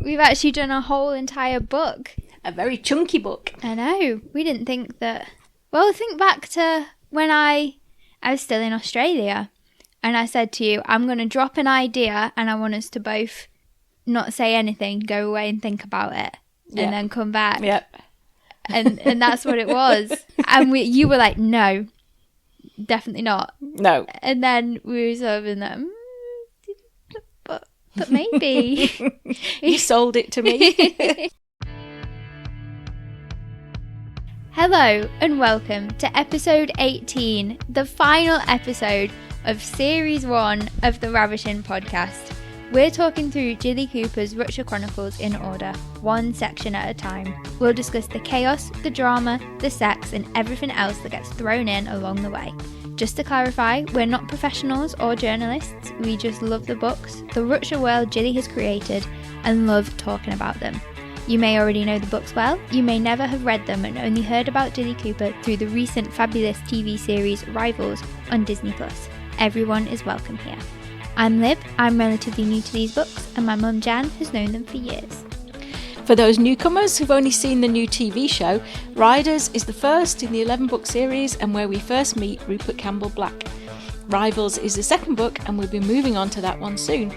We've actually done a whole entire book. A very chunky book. I know. We didn't think that... Well, think back to when I was still in Australia and I said to you, I'm going to drop an idea and I want us to both not say anything, go away and think about it, and then come back. Yep. And that's what it was. And you were like, no, definitely not. No. And then we were sort of in that, but maybe. You sold it to me. Hello and welcome to episode 18, the final episode of series 1 of the Ravishing podcast. We're talking through Jilly Cooper's Rutshire Chronicles in order, one section at a time. We'll discuss the chaos, the drama, the sex, and everything else that gets thrown in along the way. Just to clarify, we're not professionals or journalists, we just love the books, the Rutshire world Jilly has created, and love talking about them. You may already know the books well, you may never have read them and only heard about Jilly Cooper through the recent fabulous TV series Rivals on Disney+. Everyone is welcome here. I'm Lib, I'm relatively new to these books, and my mum Jan has known them for years. For those newcomers who've only seen the new TV show, Riders is the first in the 11-book series and where we first meet Rupert Campbell Black. Rivals is the second book and we'll be moving on to that one soon.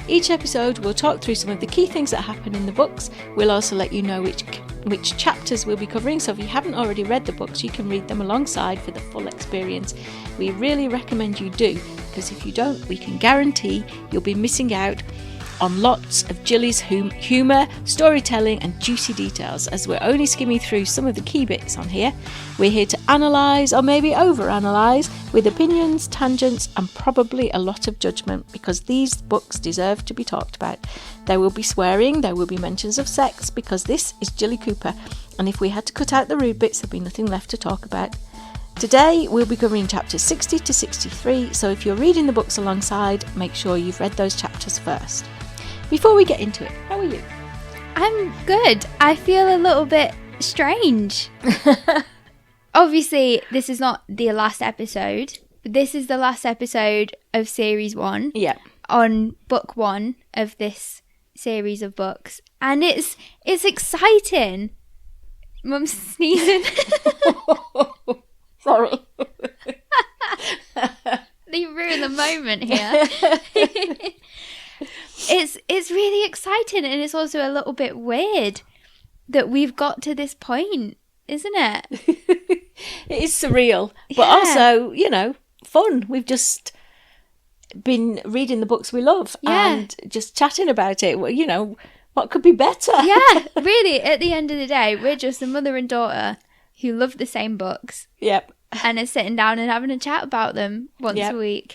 Each episode we'll talk through some of the key things that happen in the books. We'll also let you know which chapters we'll be covering, so if you haven't already read the books you can read them alongside for the full experience. We really recommend you do, because if you don't, we can guarantee you'll be missing out on lots of Jilly's humour, storytelling and juicy details, as we're only skimming through some of the key bits on here. We're here to analyse, or maybe over-analyse, with opinions, tangents and probably a lot of judgment, because these books deserve to be talked about. There will be swearing, there will be mentions of sex, because this is Jilly Cooper, and if we had to cut out the rude bits there'd be nothing left to talk about. Today we'll be covering chapters 60 to 63, so if you're reading the books alongside, make sure you've read those chapters first. Before we get into it, how are you? I'm good. I feel a little bit strange. Obviously, this is not the last episode. This is the last episode of series 1. Yeah. On book 1 of this series of books. And it's exciting. Mum's sneezing. Sorry. You ruined the moment here. It's really exciting, and it's also a little bit weird that we've got to this point, isn't it? It is surreal, but also, fun. We've just been reading the books we love and just chatting about it. Well, what could be better? Yeah, really, at the end of the day, we're just a mother and daughter who love the same books. Yep. And are sitting down and having a chat about them once a week,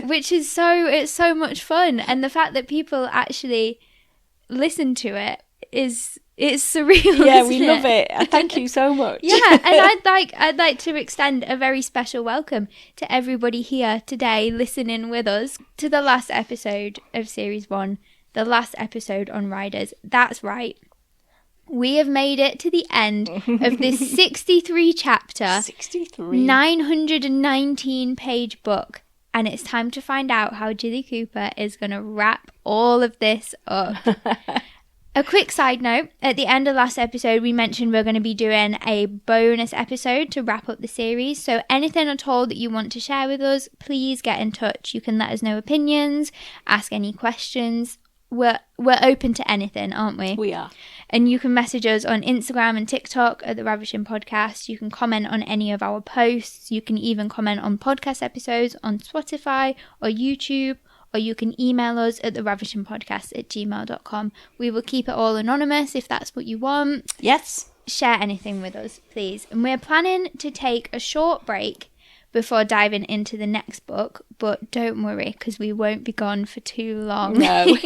which is so much fun. And the fact that people actually listen to it it's surreal. Yeah, we love it. Thank you so much. Yeah, and I'd like to extend a very special welcome to everybody here today listening with us to the last episode of series 1, the last episode on Riders. That's right. We have made it to the end of this 63 chapter, 919 page book, and it's time to find out how Jilly Cooper is going to wrap all of this up. A quick side note, at the end of last episode we mentioned we're going to be doing a bonus episode to wrap up the series, so anything at all that you want to share with us, please get in touch. You can let us know opinions, ask any questions. We're open to anything, aren't we? We are. And you can message us on Instagram and TikTok at The Ravishing Podcast. You can comment on any of our posts. You can even comment on podcast episodes on Spotify or YouTube. Or you can email us at theravishingpodcast@gmail.com. We will keep it all anonymous if that's what you want. Yes. Share anything with us, please. And we're planning to take a short break before diving into the next book, but don't worry, because we won't be gone for too long. No.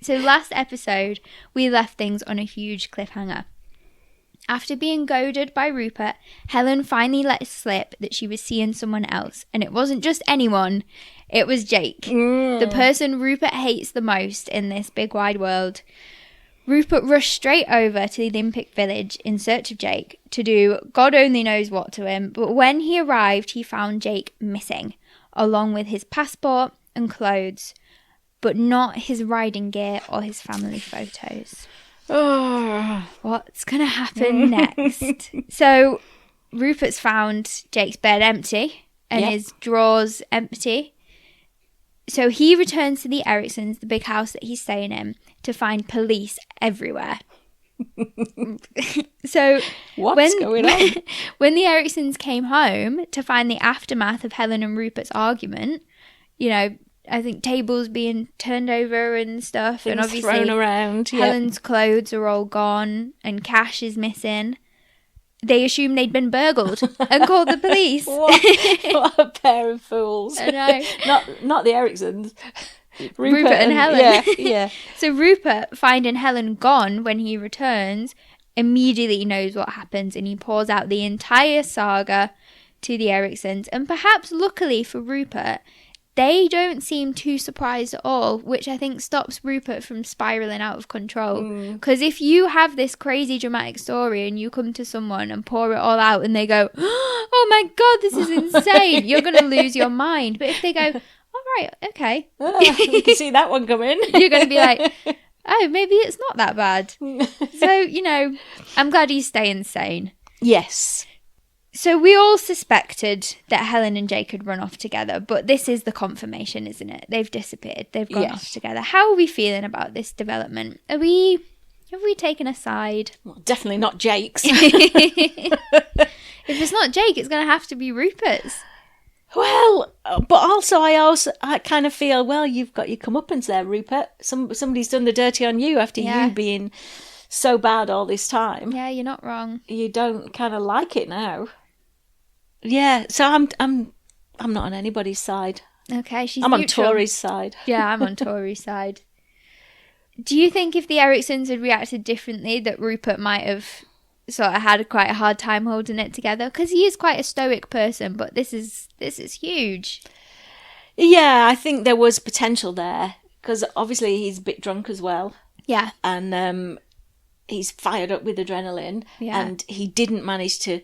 So last episode, we left things on a huge cliffhanger. After being goaded by Rupert, Helen finally let slip that she was seeing someone else, and it wasn't just anyone, it was Jake, the person Rupert hates the most in this big wide world. Rupert rushed straight over to the Olympic Village in search of Jake to do God only knows what to him, but when he arrived he found Jake missing, along with his passport and clothes. but not his riding gear or his family photos. Oh. What's going to happen next? So Rupert's found Jake's bed empty and his drawers empty. So he returns to the Ericsons, the big house that he's staying in, to find police everywhere. So What's going on? When the Ericsons came home to find the aftermath of Helen and Rupert's argument, you know, I think tables being turned over and stuff, Things and obviously thrown around. Helen's clothes are all gone and cash is missing. They assumed they'd been burgled and called the police. What a pair of fools! I know. Not the Ericsons. Rupert and Helen. Yeah. So Rupert, finding Helen gone when he returns, immediately knows what happens, and he pours out the entire saga to the Ericsons. And perhaps luckily for Rupert, they don't seem too surprised at all, which I think stops Rupert from spiralling out of control. Because if you have this crazy dramatic story and you come to someone and pour it all out and they go, oh my God, this is insane, you're going to lose your mind. But if they go, all right, okay. You can see that one coming. You're going to be like, oh, maybe it's not that bad. So, you know, I'm glad he's staying sane. Yes. So we all suspected that Helen and Jake had run off together, but this is the confirmation, isn't it? They've disappeared. They've gone off together. How are we feeling about this development? Have we taken a side? Well, definitely not Jake's. If it's not Jake, it's going to have to be Rupert's. Well, but I kind of feel, well, you've got your comeuppance there, Rupert. Somebody's done the dirty on you after you being so bad all this time. Yeah, you're not wrong. You don't kind of like it now. Yeah, so I'm not on anybody's side. Okay, she's I'm neutral. on Tori's side. Yeah, I'm on Tori's side. Do you think if the Ericsons had reacted differently, that Rupert might have sort of had quite a hard time holding it together? Because he is quite a stoic person, but this is huge. Yeah, I think there was potential there because obviously he's a bit drunk as well. Yeah, and he's fired up with adrenaline, yeah. And he didn't manage to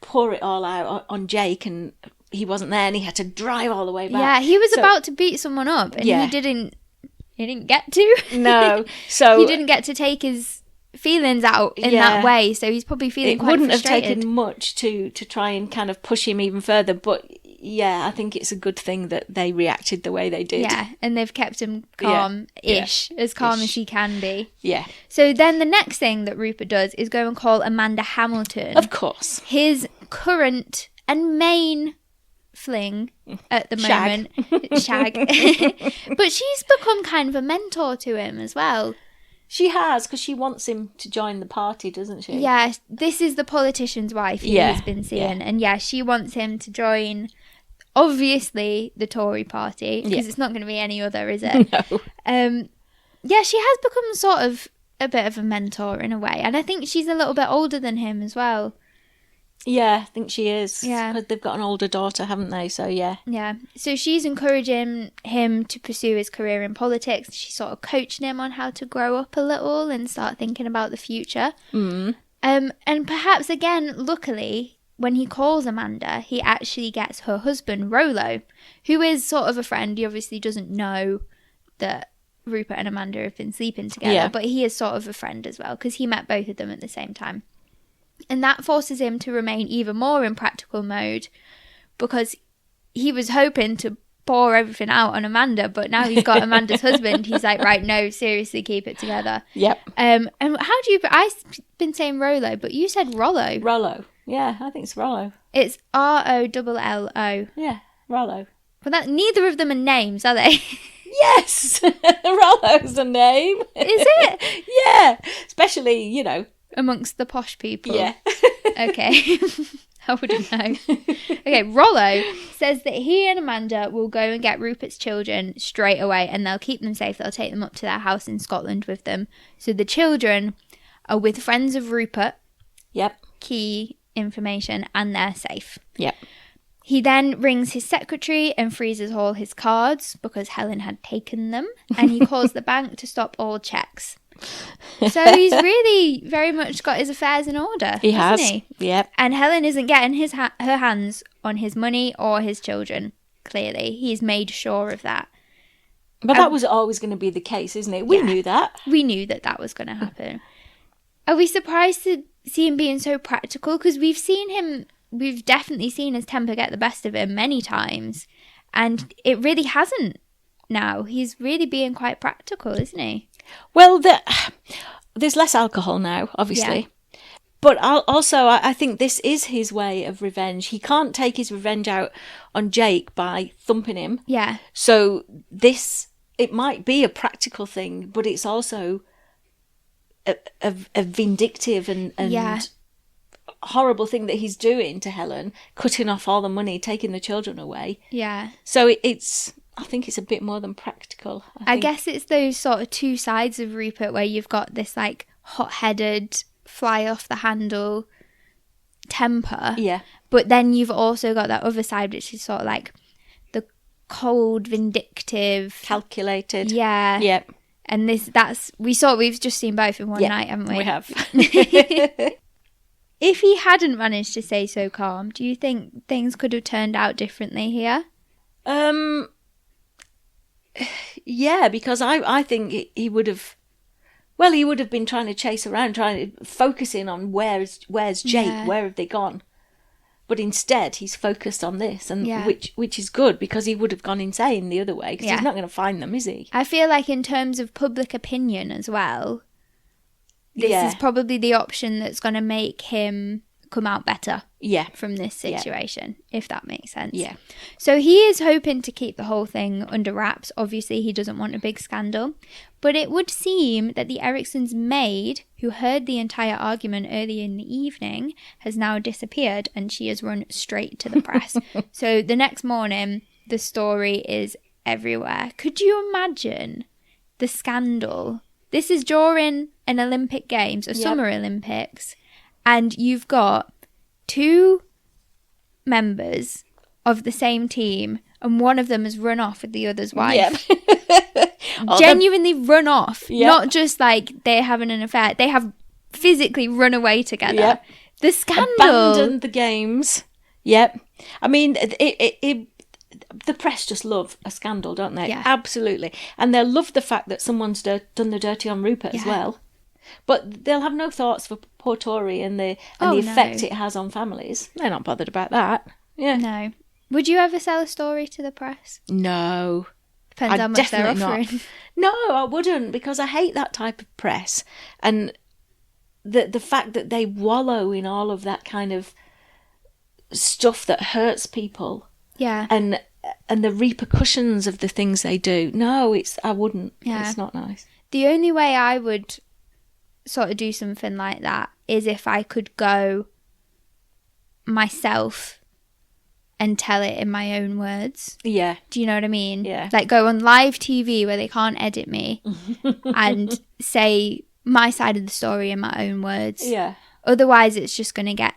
pour it all out on Jake, and he wasn't there, and he had to drive all the way back. Yeah, he was about to beat someone up, and he didn't get to. No, so he didn't get to take his feelings out in that way, so he's probably feeling quite frustrated. It wouldn't have taken much to try and kind of push him even further, but yeah, I think it's a good thing that they reacted the way they did. Yeah, and they've kept him calm-ish, as calm as he can be. Yeah. So then the next thing that Rupert does is go and call Amanda Hamilton. Of course. His current and main fling at the moment. Shag. But she's become kind of a mentor to him as well. She has, because she wants him to join the party, doesn't she? Yeah, this is the politician's wife he's been seeing. Yeah. And she wants him to join, obviously, the Tory party, because it's not going to be any other, is it? No. She has become sort of a bit of a mentor in a way. And I think she's a little bit older than him as well. Yeah, I think she is. Yeah. Because they've got an older daughter, haven't they? So, yeah. Yeah. So she's encouraging him to pursue his career in politics. She's sort of coaching him on how to grow up a little and start thinking about the future. Mm. And perhaps, again, luckily, when he calls Amanda, he actually gets her husband, Rollo, who is sort of a friend. He obviously doesn't know that Rupert and Amanda have been sleeping together, but he is sort of a friend as well, because he met both of them at the same time. And that forces him to remain even more in practical mode, because he was hoping to pour everything out on Amanda, but now he's got Amanda's husband. He's like, right, no, seriously, keep it together. Yep. And how do you... I've been saying Rollo, but you said Rollo. Rollo. Yeah, I think it's Rollo. It's Rollo. Yeah, Rollo. But neither of them are names, are they? Yes! Rollo's a name. Is it? Yeah. Especially, amongst the posh people. Yeah. Okay. I wouldn't know. Okay, Rollo says that he and Amanda will go and get Rupert's children straight away, and they'll keep them safe. They'll take them up to their house in Scotland with them. So the children are with friends of Rupert. Yep. Key information, and they're safe. Yep. He then rings his secretary and freezes all his cards because Helen had taken them, and he calls the bank to stop all checks. So he's really very much got his affairs in order, hasn't he? Yep. And Helen isn't getting her hands on his money or his children, clearly. He's made sure of that. But that was always going to be the case, isn't it? We knew that. We knew that was going to happen. Are we surprised to see him being so practical? Because we've definitely seen his temper get the best of him many times. And it really hasn't now. He's really being quite practical, isn't he? Well, there's less alcohol now, obviously. Yeah. But also, I think this is his way of revenge. He can't take his revenge out on Jake by thumping him. Yeah. So it might be a practical thing, but it's also a vindictive and horrible thing that he's doing to Helen, cutting off all the money, taking the children away. Yeah. So I think it's a bit more than practical. I guess it's those sort of two sides of Rupert where you've got this like hot-headed, fly off the handle temper. Yeah. But then you've also got that other side which is sort of like the cold, vindictive, calculated. Yeah. Yep. And we've just seen both in one night, haven't we? We have. If he hadn't managed to stay so calm, do you think things could have turned out differently here? Yeah, because I think he would have. Well, he would have been trying to chase around, focusing on where's Jake, where have they gone? But instead, he's focused on this, and which is good because he would have gone insane the other way because he's not going to find them, is he? I feel like in terms of public opinion as well, this is probably the option that's going to make him come out better from this situation, if that makes sense. Yeah. So he is hoping to keep the whole thing under wraps. Obviously, he doesn't want a big scandal. But it would seem that the Ericksons' maid, who heard the entire argument earlier in the evening, has now disappeared and she has run straight to the press. So the next morning, the story is everywhere. Could you imagine the scandal? This is during an Olympic Games, a Summer Olympics, and you've got two members of the same team, and one of them has run off with the other's wife. Yep. Genuinely run off. Yep. Not just like they're having an affair. They have physically run away together. Yep. The scandal. Abandoned the games. Yep. I mean, the press just love a scandal, don't they? Yeah. Absolutely. And they'll love the fact that someone's done the dirty on Rupert as well. But they'll have no thoughts for poor Tori and the effect it has on families. They're not bothered about that. Yeah. No. Would you ever sell a story to the press? No. Depends how much they're offering. Not. No, I wouldn't, because I hate that type of press. And the fact that they wallow in all of that kind of stuff that hurts people. Yeah. And the repercussions of the things they do. No, I wouldn't. Yeah. It's not nice. The only way I would sort of do something like that is if I could go myself and tell it in my own words. Yeah. Do you know what I mean? Yeah. Like go on live TV where they can't edit me and say my side of the story in my own words. Yeah. Otherwise, it's just going to get...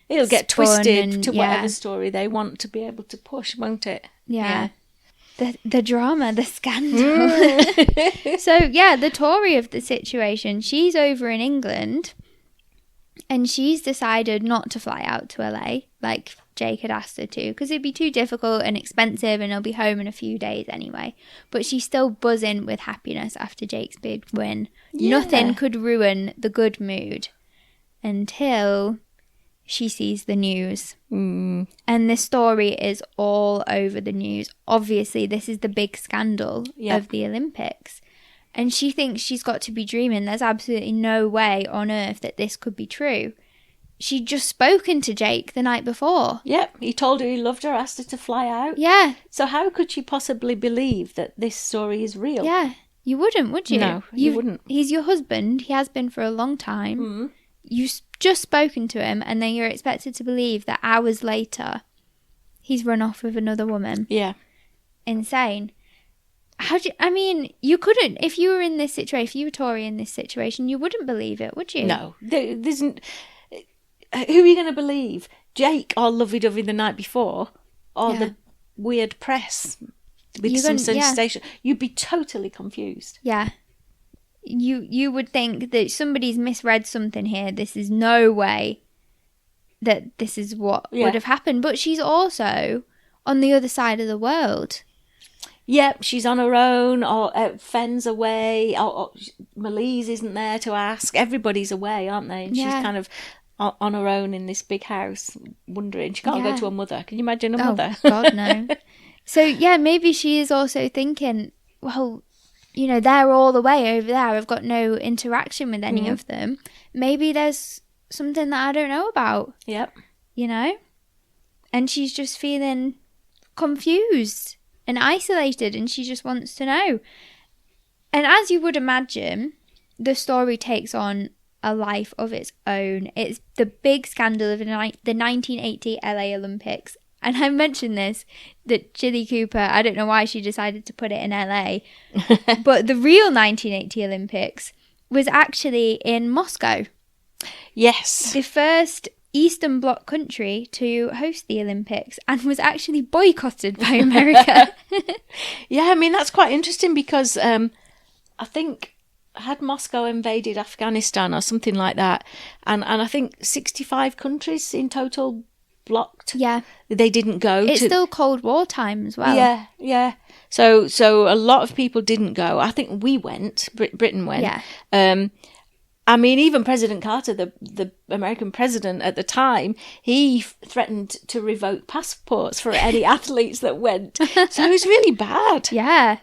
It'll get twisted to whatever story they want to be able to push, won't it? Yeah. The drama, the scandal. So, the Tory of the situation, she's over in England and she's decided not to fly out to LA like Jake had asked her to because it'd be too difficult and expensive and he'll be home in a few days anyway. But she's still buzzing with happiness after Jake's big win. Yeah. Nothing could ruin the good mood until she sees the news. And this story is all over the news. Obviously, this is the big scandal of the Olympics. And she thinks she's got to be dreaming. There's absolutely no way on earth that this could be true. She'd just spoken to Jake the night before. Yep, he told her he loved her, asked her to fly out. Yeah. So how could she possibly believe that this story is real? Yeah, you wouldn't, would you? No, you wouldn't. He's your husband. He has been for a long time. You've just spoken to him, and then you're expected to believe that hours later, he's run off with another woman. Yeah. Insane. You couldn't, if you were in this situation, if you were Tory in this situation, you wouldn't believe it, would you? No. There isn't... Who are you going to believe? Jake all lovey-dovey the night before, or the weird press with some sensation? You'd be totally confused. Yeah. You would think that somebody's misread something here. This is no way that this is what would have happened. But she's also on the other side of the world. Yep, she's on her own, or Fenn's away, or Melise isn't there to ask. Everybody's away, aren't they? And she's kind of on her own in this big house, wondering. She can't go to her mother. Can you imagine her mother? God, no. So, yeah, maybe she is also thinking, well, you know, they're all the way over there. I've got no interaction with any of them. Maybe there's something that I don't know about. Yep. You know? And she's just feeling confused and isolated, and she just wants to know. And as you would imagine, the story takes on a life of its own. It's the big scandal of the 1980 LA Olympics. And I mentioned this, that Jilly Cooper, I don't know why she decided to put it in LA, but the real 1980 Olympics was actually in Moscow. Yes. The first Eastern Bloc country to host the Olympics, and was actually boycotted by America. Yeah, I mean, that's quite interesting because I think had Moscow invaded Afghanistan or something like that, and I think 65 countries in total blocked. Yeah. They didn't go. It's still Cold War time as well. Yeah, yeah. So a lot of people didn't go. I think we went, Britain went. Yeah. I mean, even President Carter, the American president at the time, he threatened to revoke passports for any athletes that went. So it was really bad. Yeah.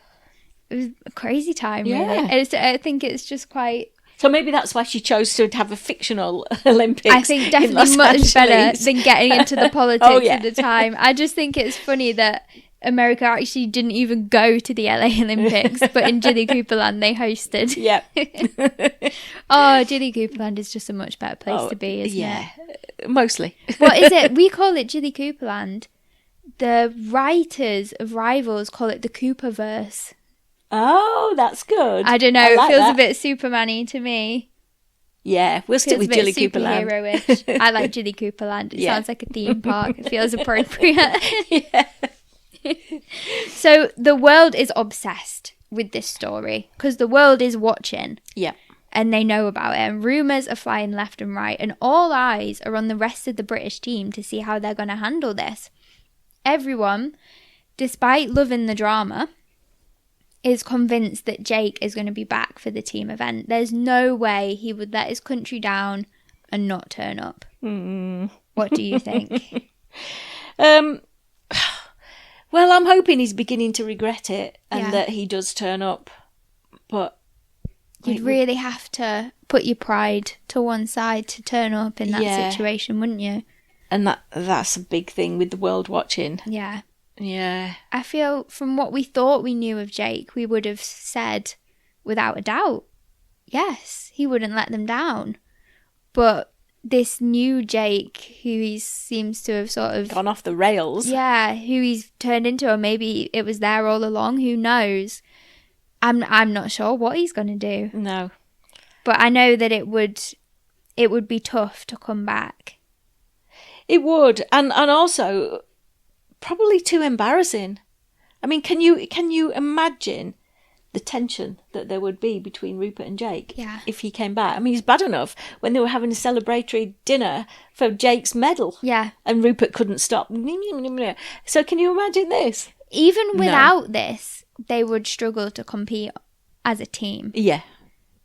It was a crazy time, really. I think it's just quite... So maybe that's why she chose to have a fictional Olympics. I think definitely much better than getting into the politics at the time. I just think it's funny that America actually didn't even go to the LA Olympics, but in Jilly Cooperland they hosted. Yep. Oh, Jilly Cooperland is just a much better place to be, isn't it? Mostly. What is it? We call it Jilly Cooperland. The writers of Rivals call it the Cooperverse. Oh, that's good. I don't know. It feels a bit Superman-y to me. Yeah, we'll stick with Jilly Cooperland. Superhero-ish. I like Jilly Cooperland. It sounds like a theme park. It feels appropriate. Yeah. So the world is obsessed with this story because the world is watching. Yeah. And they know about it. And rumours are flying left and right. And all eyes are on the rest of the British team to see how they're going to handle this. Everyone, despite loving the drama, is convinced that Jake is going to be back for the team event. There's no way he would let his country down and not turn up. What do you think? Well, I'm hoping he's beginning to regret it and that he does turn up. But you'd really have to put your pride to one side to turn up in that situation, wouldn't you? And that's a big thing with the world watching. Yeah. Yeah. I feel from what we thought we knew of Jake, we would have said without a doubt, yes, he wouldn't let them down. But this new Jake, who he seems to have sort of... gone off the rails. Yeah, who he's turned into, or maybe it was there all along, who knows? I'm not sure what he's going to do. No. But I know that it would be tough to come back. It would. And also... probably too embarrassing. I mean, can you imagine the tension that there would be between Rupert and Jake if he came back? I mean, it's bad enough when they were having a celebratory dinner for Jake's medal. Yeah. And Rupert couldn't stop. So can you imagine this? Even without this, they would struggle to compete as a team. Yeah.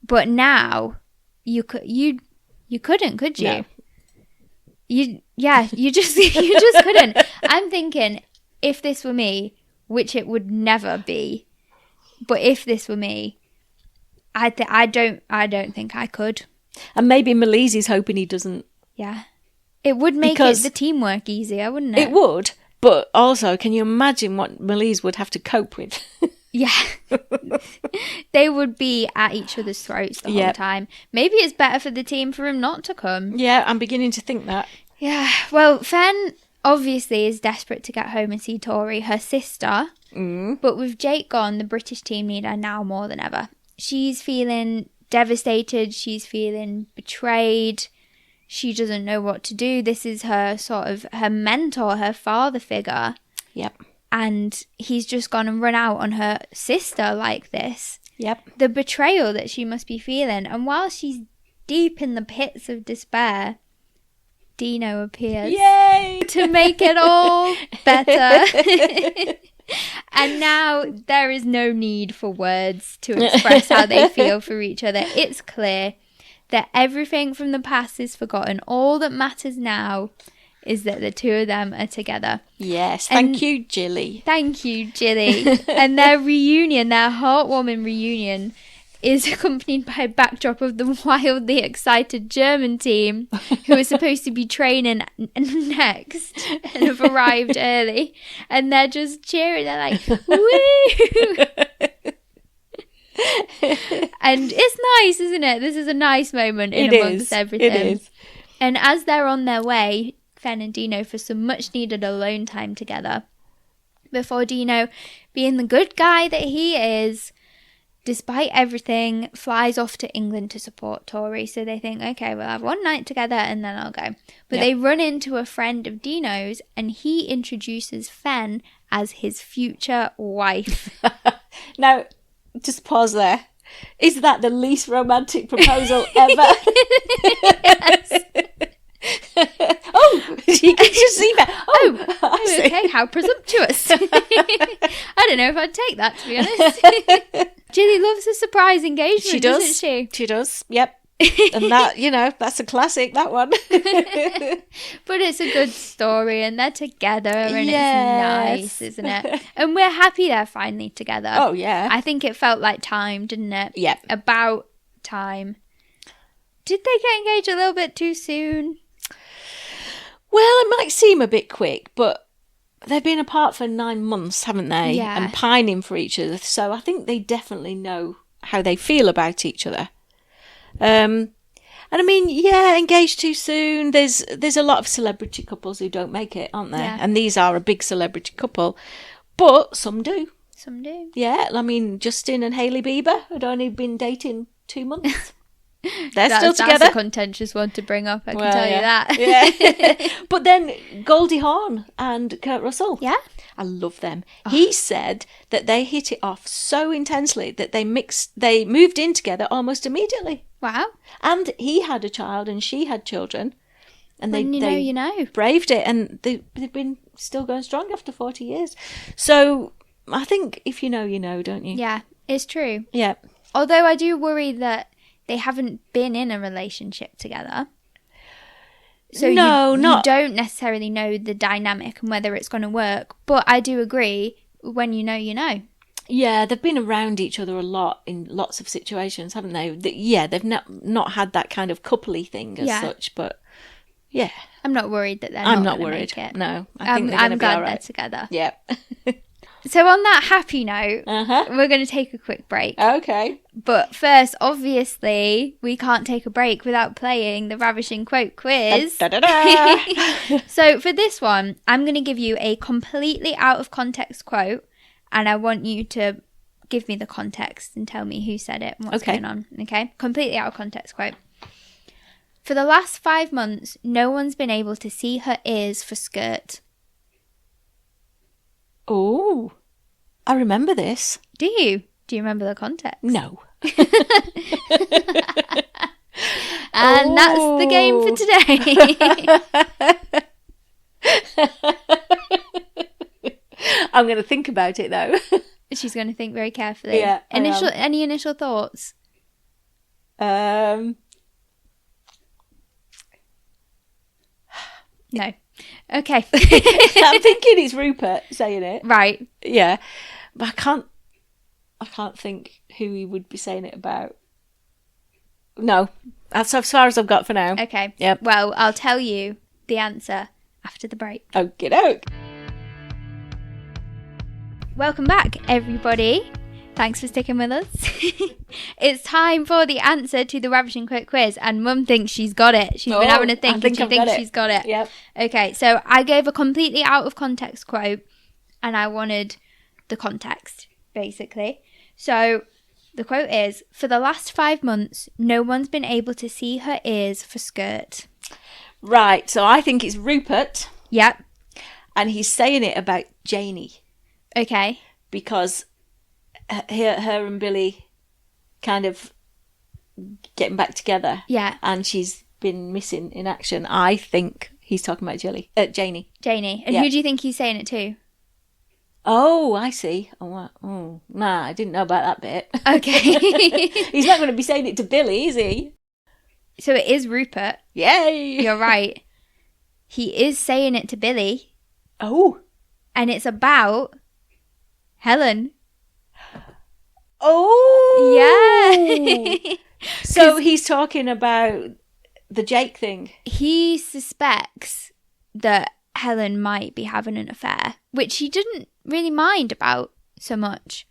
But now you couldn't, could you? No. You just couldn't. I'm thinking, if this were me, which it would never be, but if this were me, I don't think I could. And maybe Melise is hoping he doesn't. Yeah, it would make the teamwork easier, wouldn't it? It would, but also, can you imagine what Melise would have to cope with? Yeah, they would be at each other's throats the whole time. Maybe it's better for the team for him not to come. Yeah, I'm beginning to think that. Yeah, well, Fen obviously is desperate to get home and see Tori, her sister. But with Jake gone, the British team need her now more than ever. She's feeling devastated. She's feeling betrayed. She doesn't know what to do. This is her sort of her mentor, her father figure. Yep. And he's just gone and run out on her sister like this. Yep. The betrayal that she must be feeling. And while she's deep in the pits of despair, Dino appears. Yay! To make it all better. And now there is no need for words to express how they feel for each other. It's clear that everything from the past is forgotten. All that matters now is that the two of them are together. Yes, thank you, Jilly. Thank you, Jilly. And their reunion, their heartwarming reunion, is accompanied by a backdrop of the wildly excited German team who are supposed to be training next and have arrived early. And they're just cheering. They're like, woo! And it's nice, isn't it? This is a nice moment amongst everything. It is. And as they're on their way, Fen and Dino, for some much needed alone time together, before Dino, being the good guy that he is, despite everything, flies off to England to support Tori. So they think, okay, we'll have one night together and then I'll go. But they run into a friend of Dino's and he introduces Fen as his future wife. Now, just pause there. Is that the least romantic proposal ever? Yes. Oh, you can just see that. Oh, okay, how presumptuous. I don't know if I'd take that, to be honest. Jilly loves a surprise engagement, She does. doesn't she? She does, yep. And that, that's a classic, that one. But it's a good story and they're together and Yes. it's nice, isn't it? And we're happy they're finally together. Oh, yeah. I think it felt like time, didn't it? Yep. About time. Did they get engaged a little bit too soon? Well, it might seem a bit quick, but they've been apart for 9 months, haven't they? Yeah. And pining for each other. So I think they definitely know how they feel about each other. And I mean, yeah, engaged too soon. There's a lot of celebrity couples who don't make it, aren't there? Yeah. And these are a big celebrity couple. But some do. Some do. Yeah, I mean, Justin and Hailey Bieber had only been dating 2 months. They're still together. That's a contentious one to bring up, I can tell you that. Yeah. But then Goldie Hawn and Kurt Russell. Yeah? I love them. Oh. He said that they hit it off so intensely that they moved in together almost immediately. Wow. And he had a child and she had children. And when you know. Braved it, and they've been still going strong after 40 years. So I think if you know, you know, don't you? Yeah, it's true. Yeah. Although I do worry that they haven't been in a relationship together. So you don't necessarily know the dynamic and whether it's going to work. But I do agree, when you know, you know. Yeah, they've been around each other a lot in lots of situations, haven't they? They've not had that kind of coupley thing as such, but yeah. I'm not worried that they're not worried. Make it. No, I think they're going to be all right. I'm glad they're together. Yeah. So on that happy note, we're going to take a quick break. Okay. But first, obviously, we can't take a break without playing the Ravishing Quote Quiz. Da, da, da, da. So for this one, I'm going to give you a completely out of context quote, and I want you to give me the context and tell me who said it and what's going on. Okay? Completely out of context quote. For the last 5 months, no one's been able to see her ears for skirt. Oh, I remember this. Do you? Do you remember the context? No. And that's the game for today. I'm going to think about it, though. She's going to think very carefully. Yeah. Any initial thoughts? No. Okay. I'm thinking it's Rupert saying it. Right. Yeah. But I can't think who he would be saying it about. No. That's as far as I've got for now. Okay. Yep. Well, I'll tell you the answer after the break. Okie doke. Welcome back, everybody. Thanks for sticking with us. It's time for the answer to the Ravishing Quote Quiz, and Mum thinks she's got it. She's been having a think, and she thinks she's got it. Yep. Okay, so I gave a completely out of context quote, and I wanted the context, basically. So the quote is, for the last 5 months, no one's been able to see her ears for skirt. Right, so I think it's Rupert. Yep. And he's saying it about Janie. Okay. Because her and Billy kind of getting back together. Yeah. And she's been missing in action. I think he's talking about Janie. Janie. And yeah. who do you think he's saying it to? Oh, I see. Nah, I didn't know about that bit. Okay. He's not going to be saying it to Billy, is he? So it is Rupert. Yay! You're right. He is saying it to Billy. Oh. And it's about Helen. Oh! Yeah. So he's talking about the Jake thing. He suspects that Helen might be having an affair, which he didn't really mind about so much.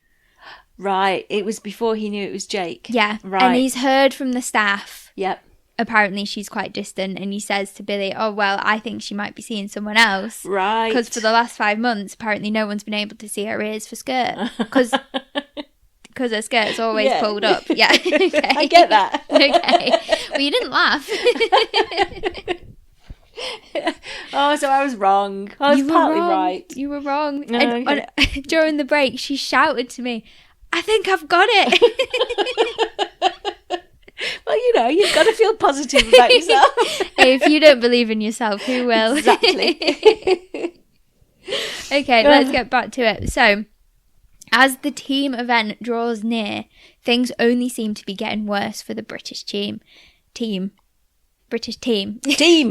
Right. It was before he knew it was Jake. Yeah. Right. And he's heard from the staff. Yep. Apparently she's quite distant, and he says to Billy, oh, well, I think she might be seeing someone else. Right. Because for the last 5 months, apparently no one's been able to see her ears for skirt. Because her skirt's always pulled up. Yeah. Okay. I get that. Okay. Well, you didn't laugh. Oh, so I was wrong. I was partly right. You were wrong. No, And okay. during the break, she shouted to me, I think I've got it. Well, you've got to feel positive about yourself. If you don't believe in yourself, who will? Exactly. Okay, let's get back to it. So, as the team event draws near, things only seem to be getting worse for the British team. British team. Team.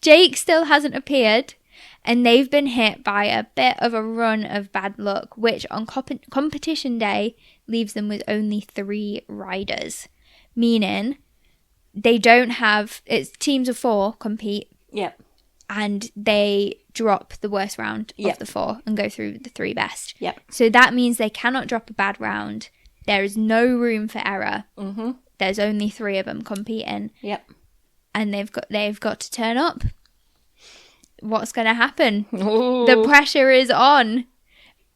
Jake still hasn't appeared, and they've been hit by a bit of a run of bad luck, which on competition day leaves them with only 3 riders, meaning they don't have, it's teams of 4 compete. Yep. And they drop the worst round of the 4 and go through the 3 best. Yep. So that means they cannot drop a bad round. There is no room for error. Mm-hmm. There's only 3 of them competing. Yep. And they've got to turn up. What's going to happen? Ooh. The pressure is on,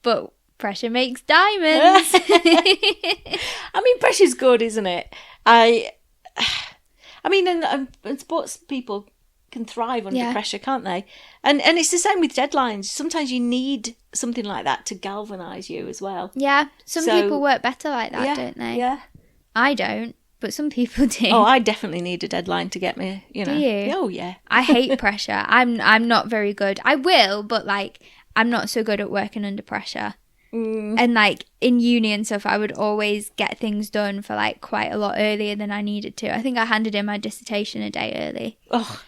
but pressure makes diamonds. I mean, pressure's good, isn't it? I mean, and sports people can thrive under pressure, can't they? And it's the same with deadlines. Sometimes you need something like that to galvanise you as well. Yeah, some people work better like that, don't they? Yeah. I don't, but some people do. Oh, I definitely need a deadline to get me, Do you? Oh, yeah. I hate pressure. I'm not very good. I will, but I'm not so good at working under pressure. And in uni and stuff, I would always get things done for quite a lot earlier than I needed to. I think I handed in my dissertation a day early. Oh.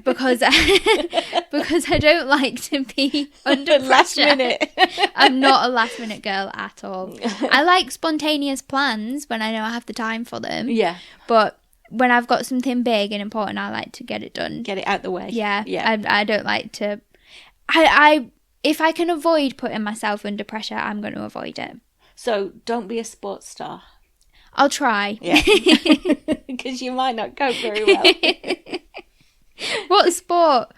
because I don't like to be under pressure. Last minute. I'm not a last minute girl at all. I like spontaneous plans when I know I have the time for them. Yeah. But when I've got something big and important, I like to get it done. Get it out the way. Yeah. Yeah. I don't like to. If I can avoid putting myself under pressure, I'm going to avoid it. So don't be a sports star. I'll try. Yeah. Because you might not cope very well. What sport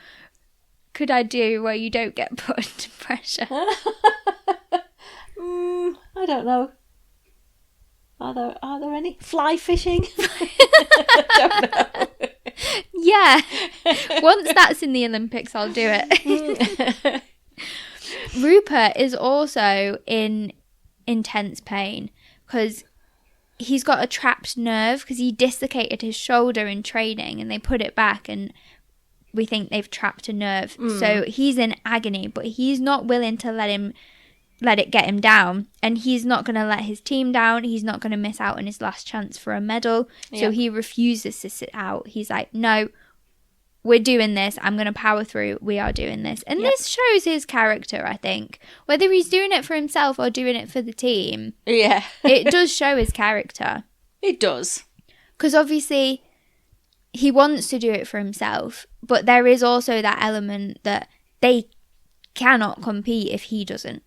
could I do where you don't get put under pressure? I don't know. Are there any? Fly fishing? I don't know. Yeah. Once that's in the Olympics, I'll do it. Rupert is also in intense pain because he's got a trapped nerve because he dislocated his shoulder in training and they put it back and we think they've trapped a nerve. So he's in agony, but he's not willing to let it get him down, and he's not going to let his team down. He's not going to miss out on his last chance for a medal. So he refuses to sit out. He's like, no, we're doing this. I'm going to power through. We are doing this. And this shows his character, I think. Whether he's doing it for himself or doing it for the team. Yeah. It does show his character. It does. Because obviously he wants to do it for himself. But there is also that element that they cannot compete if he doesn't.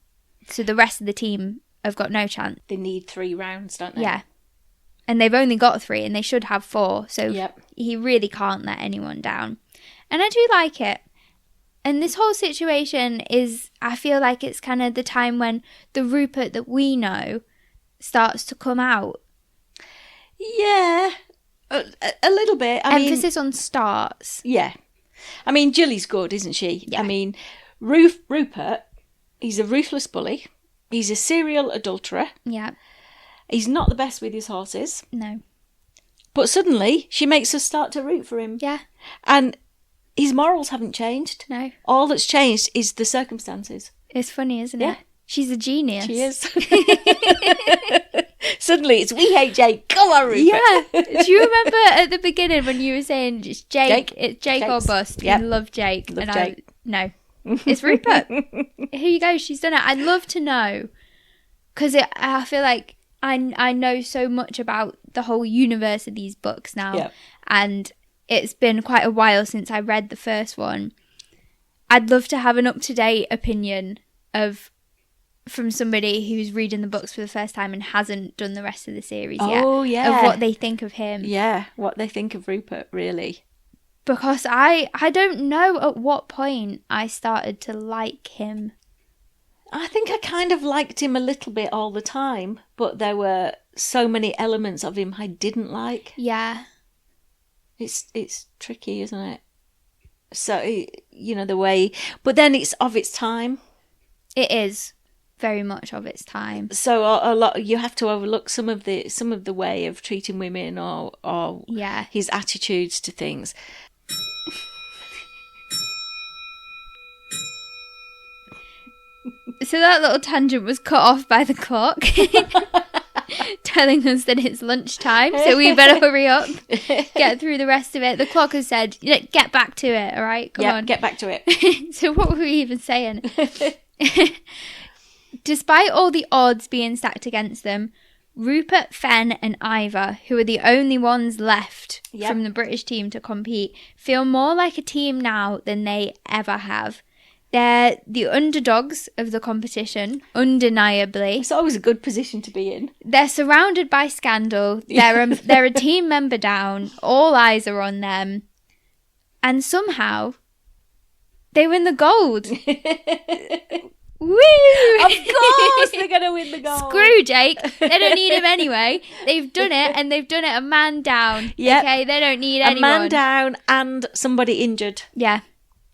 So the rest of the team have got no chance. They need 3 rounds, don't they? Yeah. And they've only got 3 and they should have 4. So he really can't let anyone down. And I do like it. And this whole situation is, I feel like it's kind of the time when the Rupert that we know starts to come out. Yeah. A little bit. Emphasis on starts. Yeah. I mean, Jilly's good, isn't she? Yeah. I mean, Rupert, he's a ruthless bully. He's a serial adulterer. Yeah. He's not the best with his horses. No. But suddenly, she makes us start to root for him. Yeah. And his morals haven't changed. No. All that's changed is the circumstances. It's funny, isn't it? She's a genius. She is. Suddenly it's, we hate Jake. Come on, Rupert. Yeah. Do you remember at the beginning when you were saying it's Jake? It's Jake or bust. Yep. You love Jake. Love Jake. No. It's Rupert. Here you go. She's done it. I'd love to know. Because I feel like I know so much about the whole universe of these books now. Yep. And it's been quite a while since I read the first one. I'd love to have an up-to-date opinion from somebody who's reading the books for the first time and hasn't done the rest of the series yet. Oh, yeah. Of what they think of him. Yeah, what they think of Rupert, really. Because I don't know at what point I started to like him. I think I kind of liked him a little bit all the time, but there were so many elements of him I didn't like. Yeah. It's tricky, isn't it? So, you know, the way... But then it's of its time. It is very much of its time. So a lot you have to overlook some of the way of treating women or his attitudes to things. So that little tangent was cut off by the clock, telling us that it's lunchtime, so we better hurry up, get through the rest of it. The clock has said, get back to it, all right? Come on. Get back to it. So what were we even saying? Despite all the odds being stacked against them, Rupert, Fenn and Ivor, who are the only ones left from the British team to compete, feel more like a team now than they ever have. They're the underdogs of the competition, undeniably. It's always a good position to be in. They're surrounded by scandal. They're a team member down. All eyes are on them. And somehow, they win the gold. Woo! Of course they're going to win the gold. Screw Jake. They don't need him anyway. They've done it, and they've done it a man down. Yep. Okay, they don't need anyone. A man down and somebody injured. Yeah.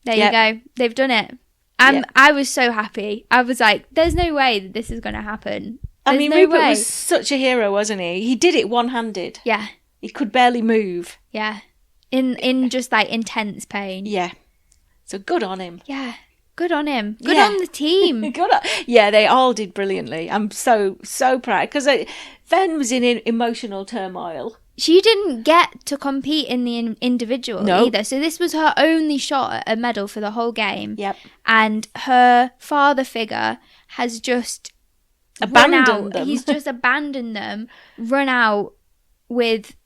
There you go. They've done it. I was so happy. I was like, there's no way that this is going to happen. Rupert was such a hero, wasn't he? He did it one-handed. Yeah. He could barely move. Yeah. In just like intense pain. Yeah. So good on him. Yeah. Good on him. Good on the team. Yeah, they all did brilliantly. I'm so proud because Fenn was in emotional turmoil. She didn't get to compete in the individual either. So this was her only shot at a medal for the whole game. Yep. And her father figure has just abandoned them. He's just abandoned them, run out with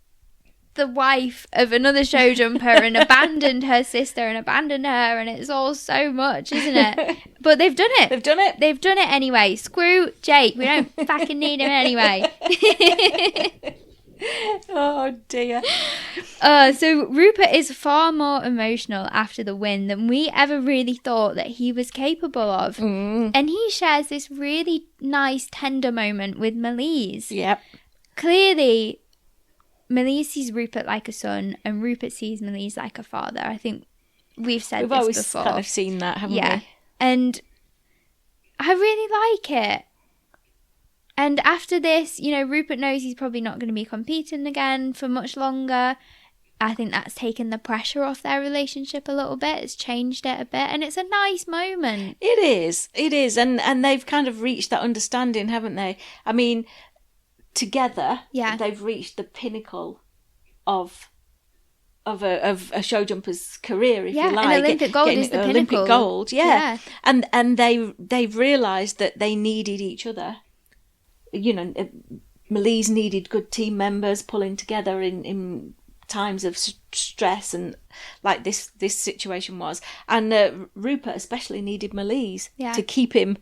the wife of another show jumper and abandoned her sister and abandoned her, and it's all so much, isn't it? But they've done it. They've done it anyway. Screw Jake. We don't fucking need him anyway. Oh dear. So Rupert is far more emotional after the win than we ever really thought that he was capable of. And he shares this really nice tender moment with Melise. Yep. Clearly Melise sees Rupert like a son and Rupert sees Melise like a father. I think we've said this before. We've always kind of seen that, haven't we? And I really like it. And after this, Rupert knows he's probably not going to be competing again for much longer. I think that's taken the pressure off their relationship a little bit. It's changed it a bit. And it's a nice moment. It is. And they've kind of reached that understanding, haven't they? I mean, together, they've reached the pinnacle of a show jumper's career, if you like. And Olympic gold is the pinnacle. Olympic gold, yeah. And they've realised that they needed each other. Melise needed good team members pulling together in times of stress, and like this situation was. And Rupert especially needed Melise to keep him,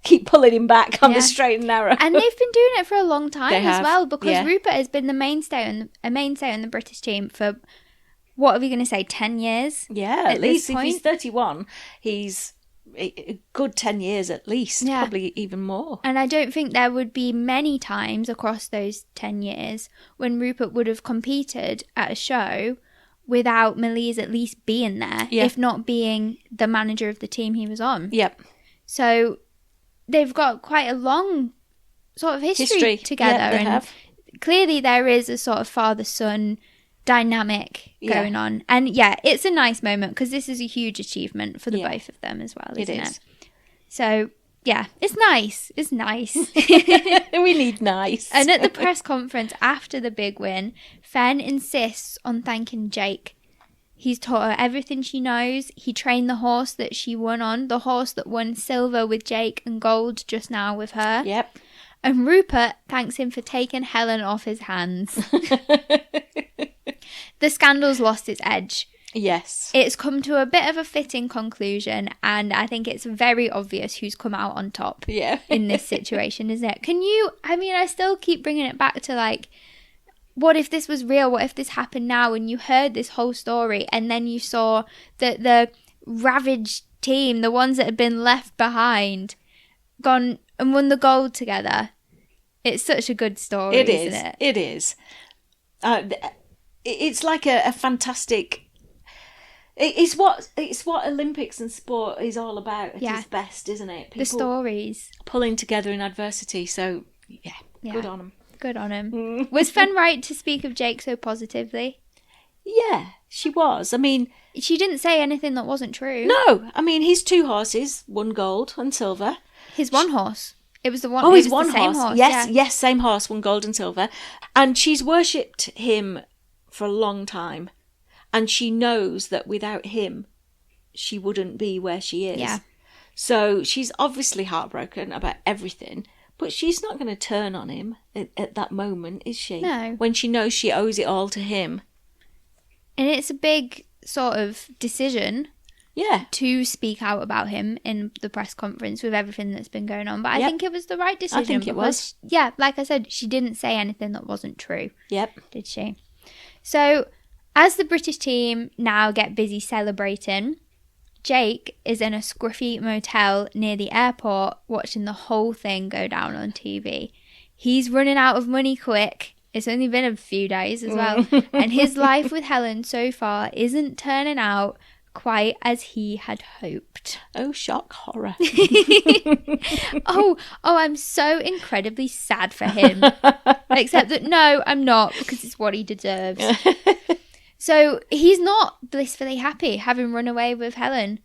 keep pulling him back on the straight and narrow. And they've been doing it for a long time as well, because Yeah. Rupert has been a mainstay on the British team for, what are we going to say, 10 years? Yeah, at least. If he's 31, he's a good 10 years at least, probably even more. And I don't think there would be many times across those 10 years when Rupert would have competed at a show without Melise at least being there, if not being the manager of the team he was on. Yep. So they've got quite a long sort of history together. Yeah, they have. Clearly there is a sort of father-son dynamic going on. And yeah, it's a nice moment because this is a huge achievement for the both of them as well, isn't it? So yeah, it's nice. It's nice. We need nice. And at the press conference after the big win, Fen insists on thanking Jake. He's taught her everything she knows. He trained the horse that she won on, the horse that won silver with Jake and gold just now with her. Yep. And Rupert thanks him for taking Helen off his hands. The scandal's lost its edge. Yes. It's come to a bit of a fitting conclusion, and I think it's very obvious who's come out on top in this situation, isn't it? I still keep bringing it back to, like, what if this was real? What if this happened now? And you heard this whole story, and then you saw that the ravaged team, the ones that had been left behind, gone and won the gold together. It's such a good story, isn't it? It is. It's like a fantastic... It's what Olympics and sport is all about at its best, isn't it? People the stories. Pulling together in adversity. So, yeah. Good on them. Good on him. Was Fen right to speak of Jake so positively? Yeah, she was. I mean... She didn't say anything that wasn't true. No. I mean, his 2 horses won gold and silver. His one horse. It was the one... Oh, his one horse. Yes, same horse, won gold and silver. And she's worshipped him for a long time. And she knows that without him, she wouldn't be where she is. Yeah. So she's obviously heartbroken about everything, but she's not going to turn on him at that moment, is she? No. When she knows she owes it all to him. And it's a big sort of decision to speak out about him in the press conference with everything that's been going on. But I think it was the right decision. I think it was. Yeah, like I said, she didn't say anything that wasn't true. Yep. Did she? So... as the British team now get busy celebrating, Jake is in a scruffy motel near the airport watching the whole thing go down on TV. He's running out of money quick. It's only been a few days as well. And his life with Helen so far isn't turning out quite as he had hoped. Oh, shock, horror. Oh, I'm so incredibly sad for him. Except that, no, I'm not, because it's what he deserves. So he's not blissfully happy having run away with Helen.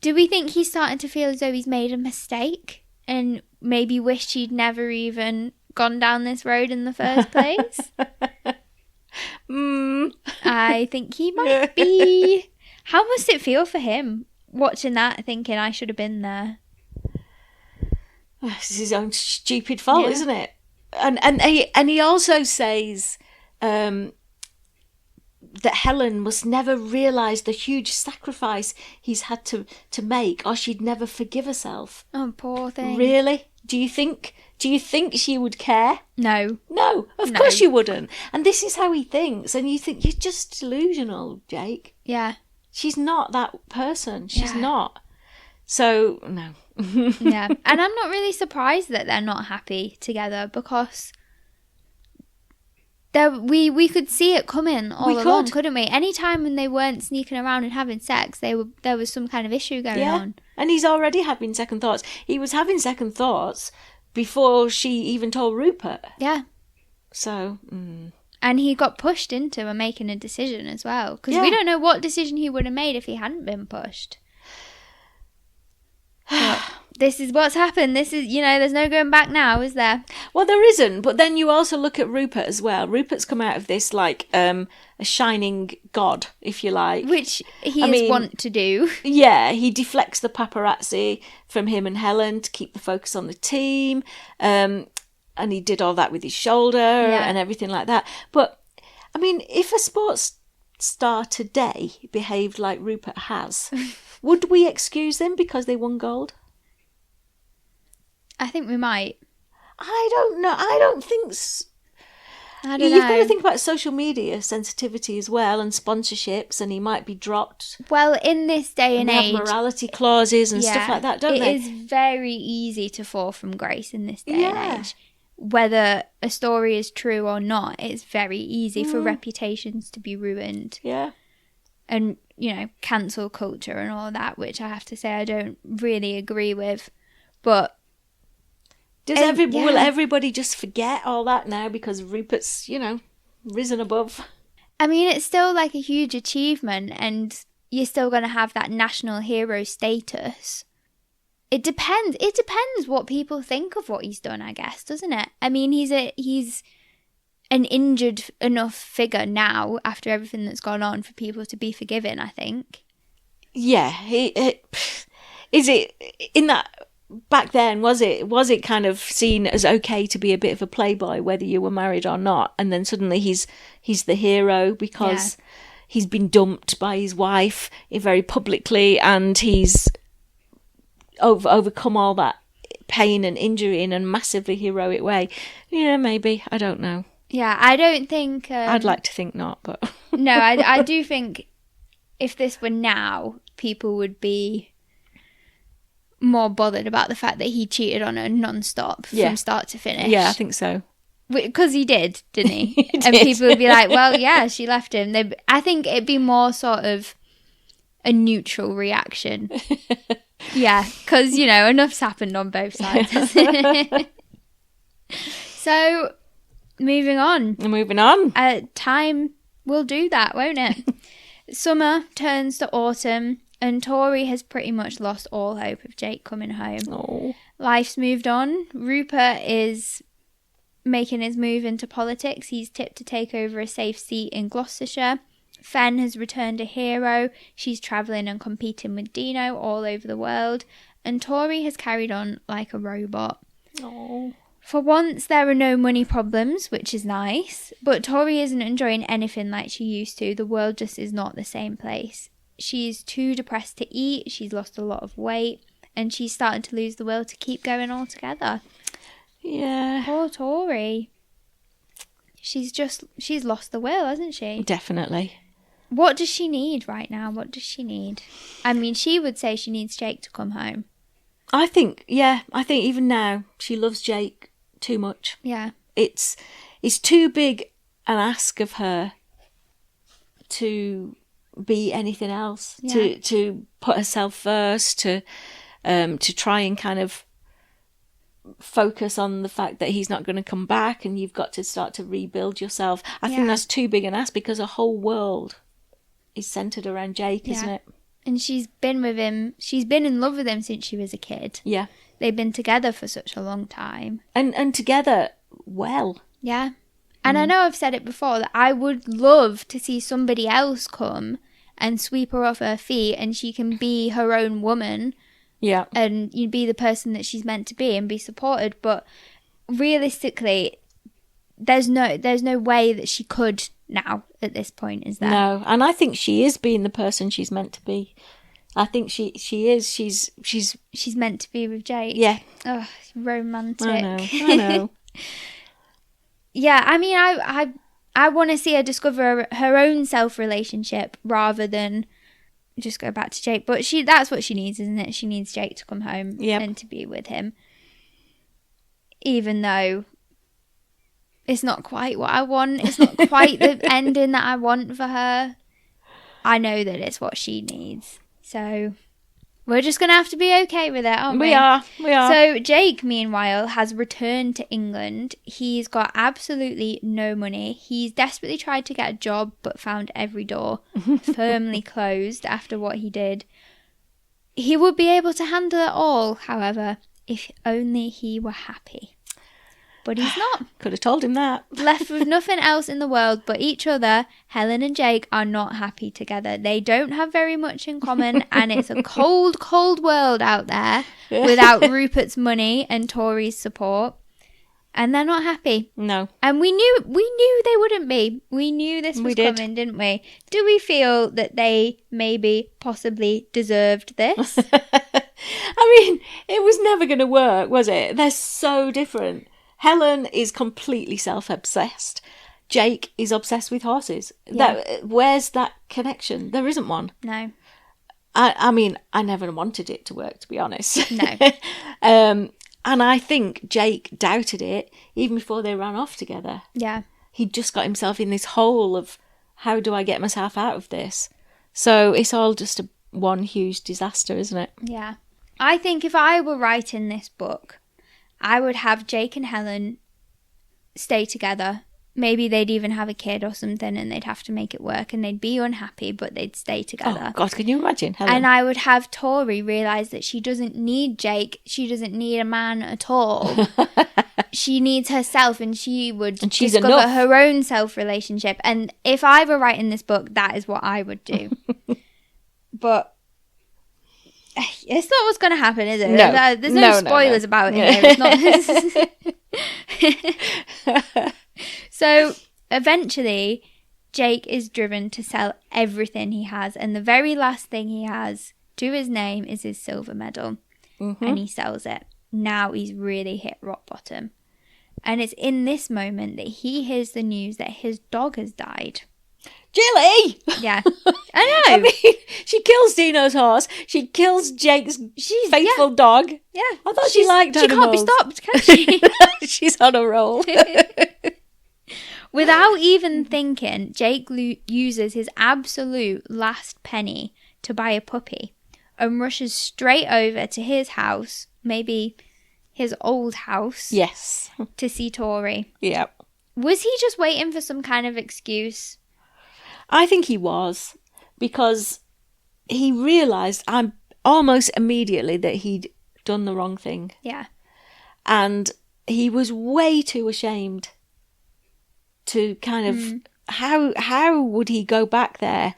Do we think he's starting to feel as though he's made a mistake and maybe wished he'd never even gone down this road in the first place? I think he might be. How must it feel for him watching that, thinking I should have been there? This is his own stupid fault, isn't it? And he also says that Helen must never realise the huge sacrifice he's had to make, or she'd never forgive herself. Oh, poor thing. Really? Do you think she would care? No. No, of course you wouldn't. And this is how he thinks. And you think, you're just delusional, Jake. Yeah. She's not that person. She's not. So, no. Yeah. And I'm not really surprised that they're not happy together, because we could see it coming all along, couldn't we? Any time when they weren't sneaking around and having sex, there was some kind of issue going on. And he's already having second thoughts. He was having second thoughts before she even told Rupert. Yeah. So... And he got pushed into making a decision as well. Because we don't know what decision he would have made if he hadn't been pushed. But this is what's happened. This is, there's no going back now, is there? Well, there isn't. But then you also look at Rupert as well. Rupert's come out of this like a shining god, if you like. Which he is wont to do. Yeah, he deflects the paparazzi from him and Helen to keep the focus on the team. And he did all that with his shoulder and everything like that. But, I mean, if a sports star today behaved like Rupert has, would we excuse them because they won gold? I think we might. I don't know. I don't think... I don't know. You've got to think about social media sensitivity as well, and sponsorships, and he might be dropped. Well, in this day and age... morality clauses and stuff like that, don't they? It is very easy to fall from grace in this day and age. Whether a story is true or not, it's very easy for reputations to be ruined. Yeah. And, cancel culture and all that, which I have to say I don't really agree with. But... will everybody just forget all that now because Rupert's, risen above? I mean, it's still like a huge achievement, and you're still going to have that national hero status. It depends what people think of what he's done, I guess, doesn't it? I mean, he's an injured enough figure now after everything that's gone on for people to be forgiven, I think. Yeah, is it in that back then? Was it kind of seen as okay to be a bit of a playboy, whether you were married or not? And then suddenly he's the hero because he's been dumped by his wife very publicly, and he's overcome all that pain and injury in a massively heroic way. Yeah, maybe, I don't know. Yeah, I don't think... I'd like to think not, but... No, I do think if this were now, people would be more bothered about the fact that he cheated on her non-stop from start to finish. Yeah, I think so. Because he did, didn't he? He did. And people would be like, well, yeah, she left him. I think it'd be more sort of a neutral reaction. Yeah, because, you know, enough's happened on both sides. So... Moving on. Time will do that, won't it? Summer turns to autumn, and Tori has pretty much lost all hope of Jake coming home. Oh. Life's moved on. Rupert is making his move into politics. He's tipped to take over a safe seat in Gloucestershire. Fen has returned a hero. She's travelling and competing with Dino all over the world. And Tori has carried on like a robot. Oh. For once, there are no money problems, which is nice, but Tori isn't enjoying anything like she used to. The world just is not the same place. She's too depressed to eat, she's lost a lot of weight, and she's starting to lose the will to keep going altogether. Yeah. Poor Tori. She's lost the will, hasn't she? Definitely. What does she need right now? What does she need? I mean, she would say she needs Jake to come home. I think even now, she loves Jake too much. Yeah. It's too big an ask of her to be anything else. Yeah. To put herself first, to try and kind of focus on the fact that he's not going to come back, and you've got to start to rebuild yourself. I think that's too big an ask, because her whole world is centered around Jake, isn't it? And she's been with him. She's been in love with him since she was a kid. Yeah. They've been together for such a long time. And together well. Yeah. And I know I've said it before that I would love to see somebody else come and sweep her off her feet, and she can be her own woman. Yeah. And you'd be the person that she's meant to be and be supported. But realistically, there's no way that she could now at this point, is there? No, and I think she is being the person she's meant to be. I think she is. She's meant to be with Jake. Yeah. Oh, romantic. I know. Yeah, I mean, I want to see her discover her own self-relationship rather than just go back to Jake. But that's what she needs, isn't it? She needs Jake to come home and to be with him. Even though it's not quite what I want. It's not quite the ending that I want for her. I know that it's what she needs. So we're just going to have to be okay with it, aren't we? We are. So Jake, meanwhile, has returned to England. He's got absolutely no money. He's desperately tried to get a job, but found every door firmly closed after what he did. He would be able to handle it all, however, if only he were happy. But he's not. Could have told him that. Left with nothing else in the world but each other, Helen and Jake are not happy together. They don't have very much in common, and it's a cold, cold world out there without Rupert's money and Tori's support. And they're not happy. No. And we knew they wouldn't be. We knew this was coming, didn't we? Do we feel that they maybe possibly deserved this? I mean, it was never going to work, was it? They're so different. Helen is completely self-obsessed. Jake is obsessed with horses. Yeah. Where's that connection? There isn't one. No. I mean, I never wanted it to work, to be honest. No. And I think Jake doubted it even before they ran off together. Yeah. He'd just got himself in this hole of, how do I get myself out of this? So it's all just one huge disaster, isn't it? Yeah. I think if I were writing this book, I would have Jake and Helen stay together maybe they'd even have a kid or something and they'd have to make it work and they'd be unhappy, but they'd stay together. Oh, God, can you imagine? Helen? And I would have Tori realise that she doesn't need Jake. She doesn't need a man at all. She needs herself, and she would discover enough. her own self-relationship. And if I were writing this book, that is what I would do. But it's not what's going to happen, is it? No. There's no spoilers about it in there. It's not... So eventually, Jake is driven to sell everything he has, and the very last thing he has to his name is his silver medal, and he sells it. Now he's really hit rock bottom, and it's in this moment that he hears the news that his dog has died. Jilly! Yeah, I know. I mean, she kills Dino's horse. She kills Jake's faithful dog. Yeah, I thought she liked She animals. can't be stopped, can she? She's on a roll. Without even thinking, Jake uses his absolute last penny to buy a puppy and rushes straight over to his house, maybe his old house, Yes. to see Tori. Yeah. Was he just waiting for some kind of excuse? I think he was, because he realised almost immediately that he'd done the wrong thing. Yeah. And he was way too ashamed to kind of... How would he go back there?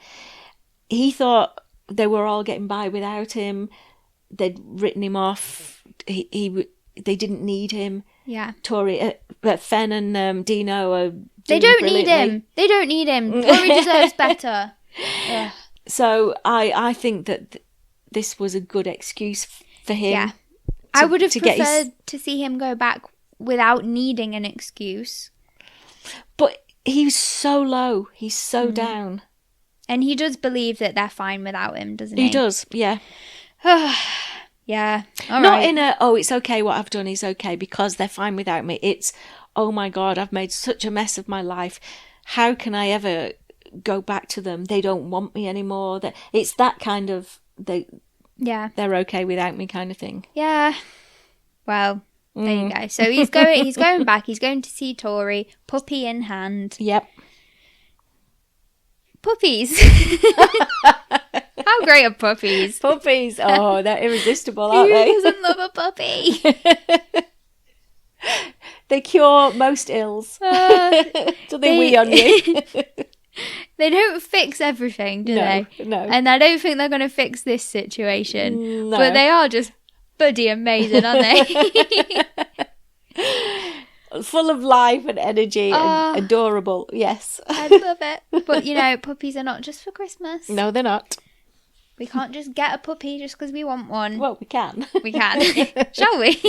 He thought they were all getting by without him. They'd written him off. They didn't need him. Yeah. Tori, Fen and Dino are They don't need him. They don't need him. Tori deserves better. Ugh. So I think that this was a good excuse for him. Yeah. I would have preferred to see him go back without needing an excuse. But he's so low. He's so down. And he does believe that they're fine without him, doesn't he? He does, yeah. Yeah. All Not right. in a, it's okay, what I've done is okay because they're fine without me. It's, oh my God, I've made such a mess of my life. How can I ever go back to them? They don't want me anymore. It's that kind of, they're okay without me kind of thing. Yeah. Well, there you go. So he's going back. He's going to see Tori, puppy in hand. Yep. Puppies. How great are puppies? Puppies. Oh, they're irresistible, aren't they? Who doesn't love a puppy? They cure most ills. Do they wee on you? They don't fix everything, do they? No. And I don't think they're going to fix this situation. No. But they are just bloody amazing, aren't they? Full of life and energy and adorable. Yes. I love it. But, puppies are not just for Christmas. No, they're not. We can't just get a puppy just because we want one. Well, we can. We can. Shall we?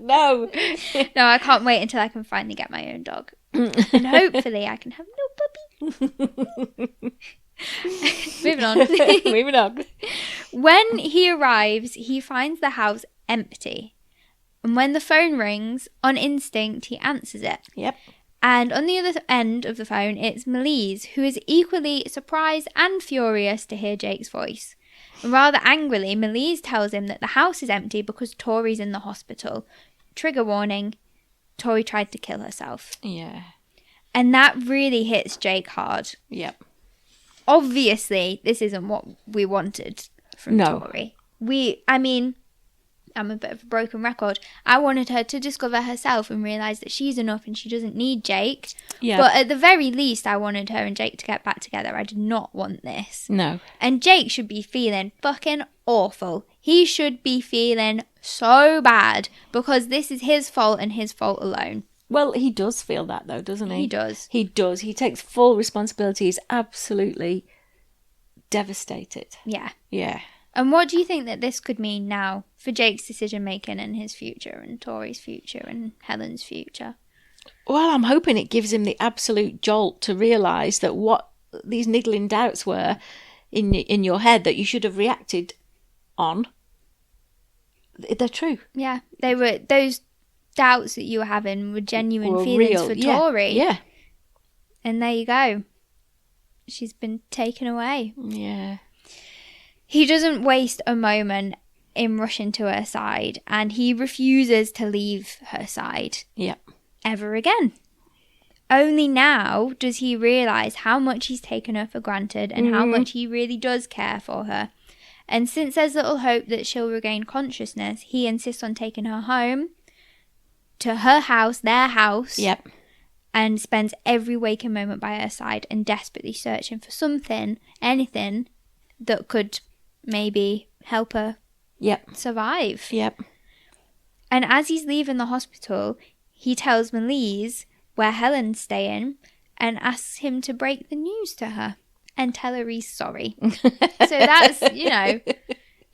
No. No, I can't wait until I can finally get my own dog. And hopefully I can have no puppy. Moving on. Moving on. When he arrives, he finds the house empty. And when the phone rings, on instinct, he answers it. Yep. And on the other end of the phone, it's Melise, who is equally surprised and furious to hear Jake's voice. And rather angrily, Melise tells him that the house is empty because Tori's in the hospital. Trigger warning, Tori tried to kill herself. Yeah. And that really hits Jake hard. Yep. Obviously, this isn't what we wanted from Tori. I'm a bit of a broken record. I wanted her to discover herself and realise that she's enough and she doesn't need Jake. Yeah. But at the very least, I wanted her and Jake to get back together. I did not want this. No. And Jake should be feeling fucking awful. He should be feeling so bad because this is his fault and his fault alone. Well, he does feel that though, doesn't he? He does. He does. He takes full responsibility. He's absolutely devastated. Yeah. Yeah. And what do you think that this could mean now for Jake's decision making and his future and Tori's future and Helen's future? Well, I'm hoping it gives him the absolute jolt to realise that what these niggling doubts were in your head that you should have reacted on, they're true. Yeah, they were, those doubts that you were having were genuine feelings real. for Tori. Yeah. And there you go. She's been taken away. Yeah. He doesn't waste a moment in rushing to her side, and he refuses to leave her side. Yeah. Ever again. only now does he realise how much he's taken her for granted and how much he really does care for her. And since there's little hope that she'll regain consciousness, he insists on taking her home to her house, their house. Yep. And spends every waking moment by her side and desperately searching for something, anything, that could maybe help her survive. Yep. And as he's leaving the hospital, he tells Melise where Helen's staying and asks him to break the news to her and tell her he's sorry. So that's,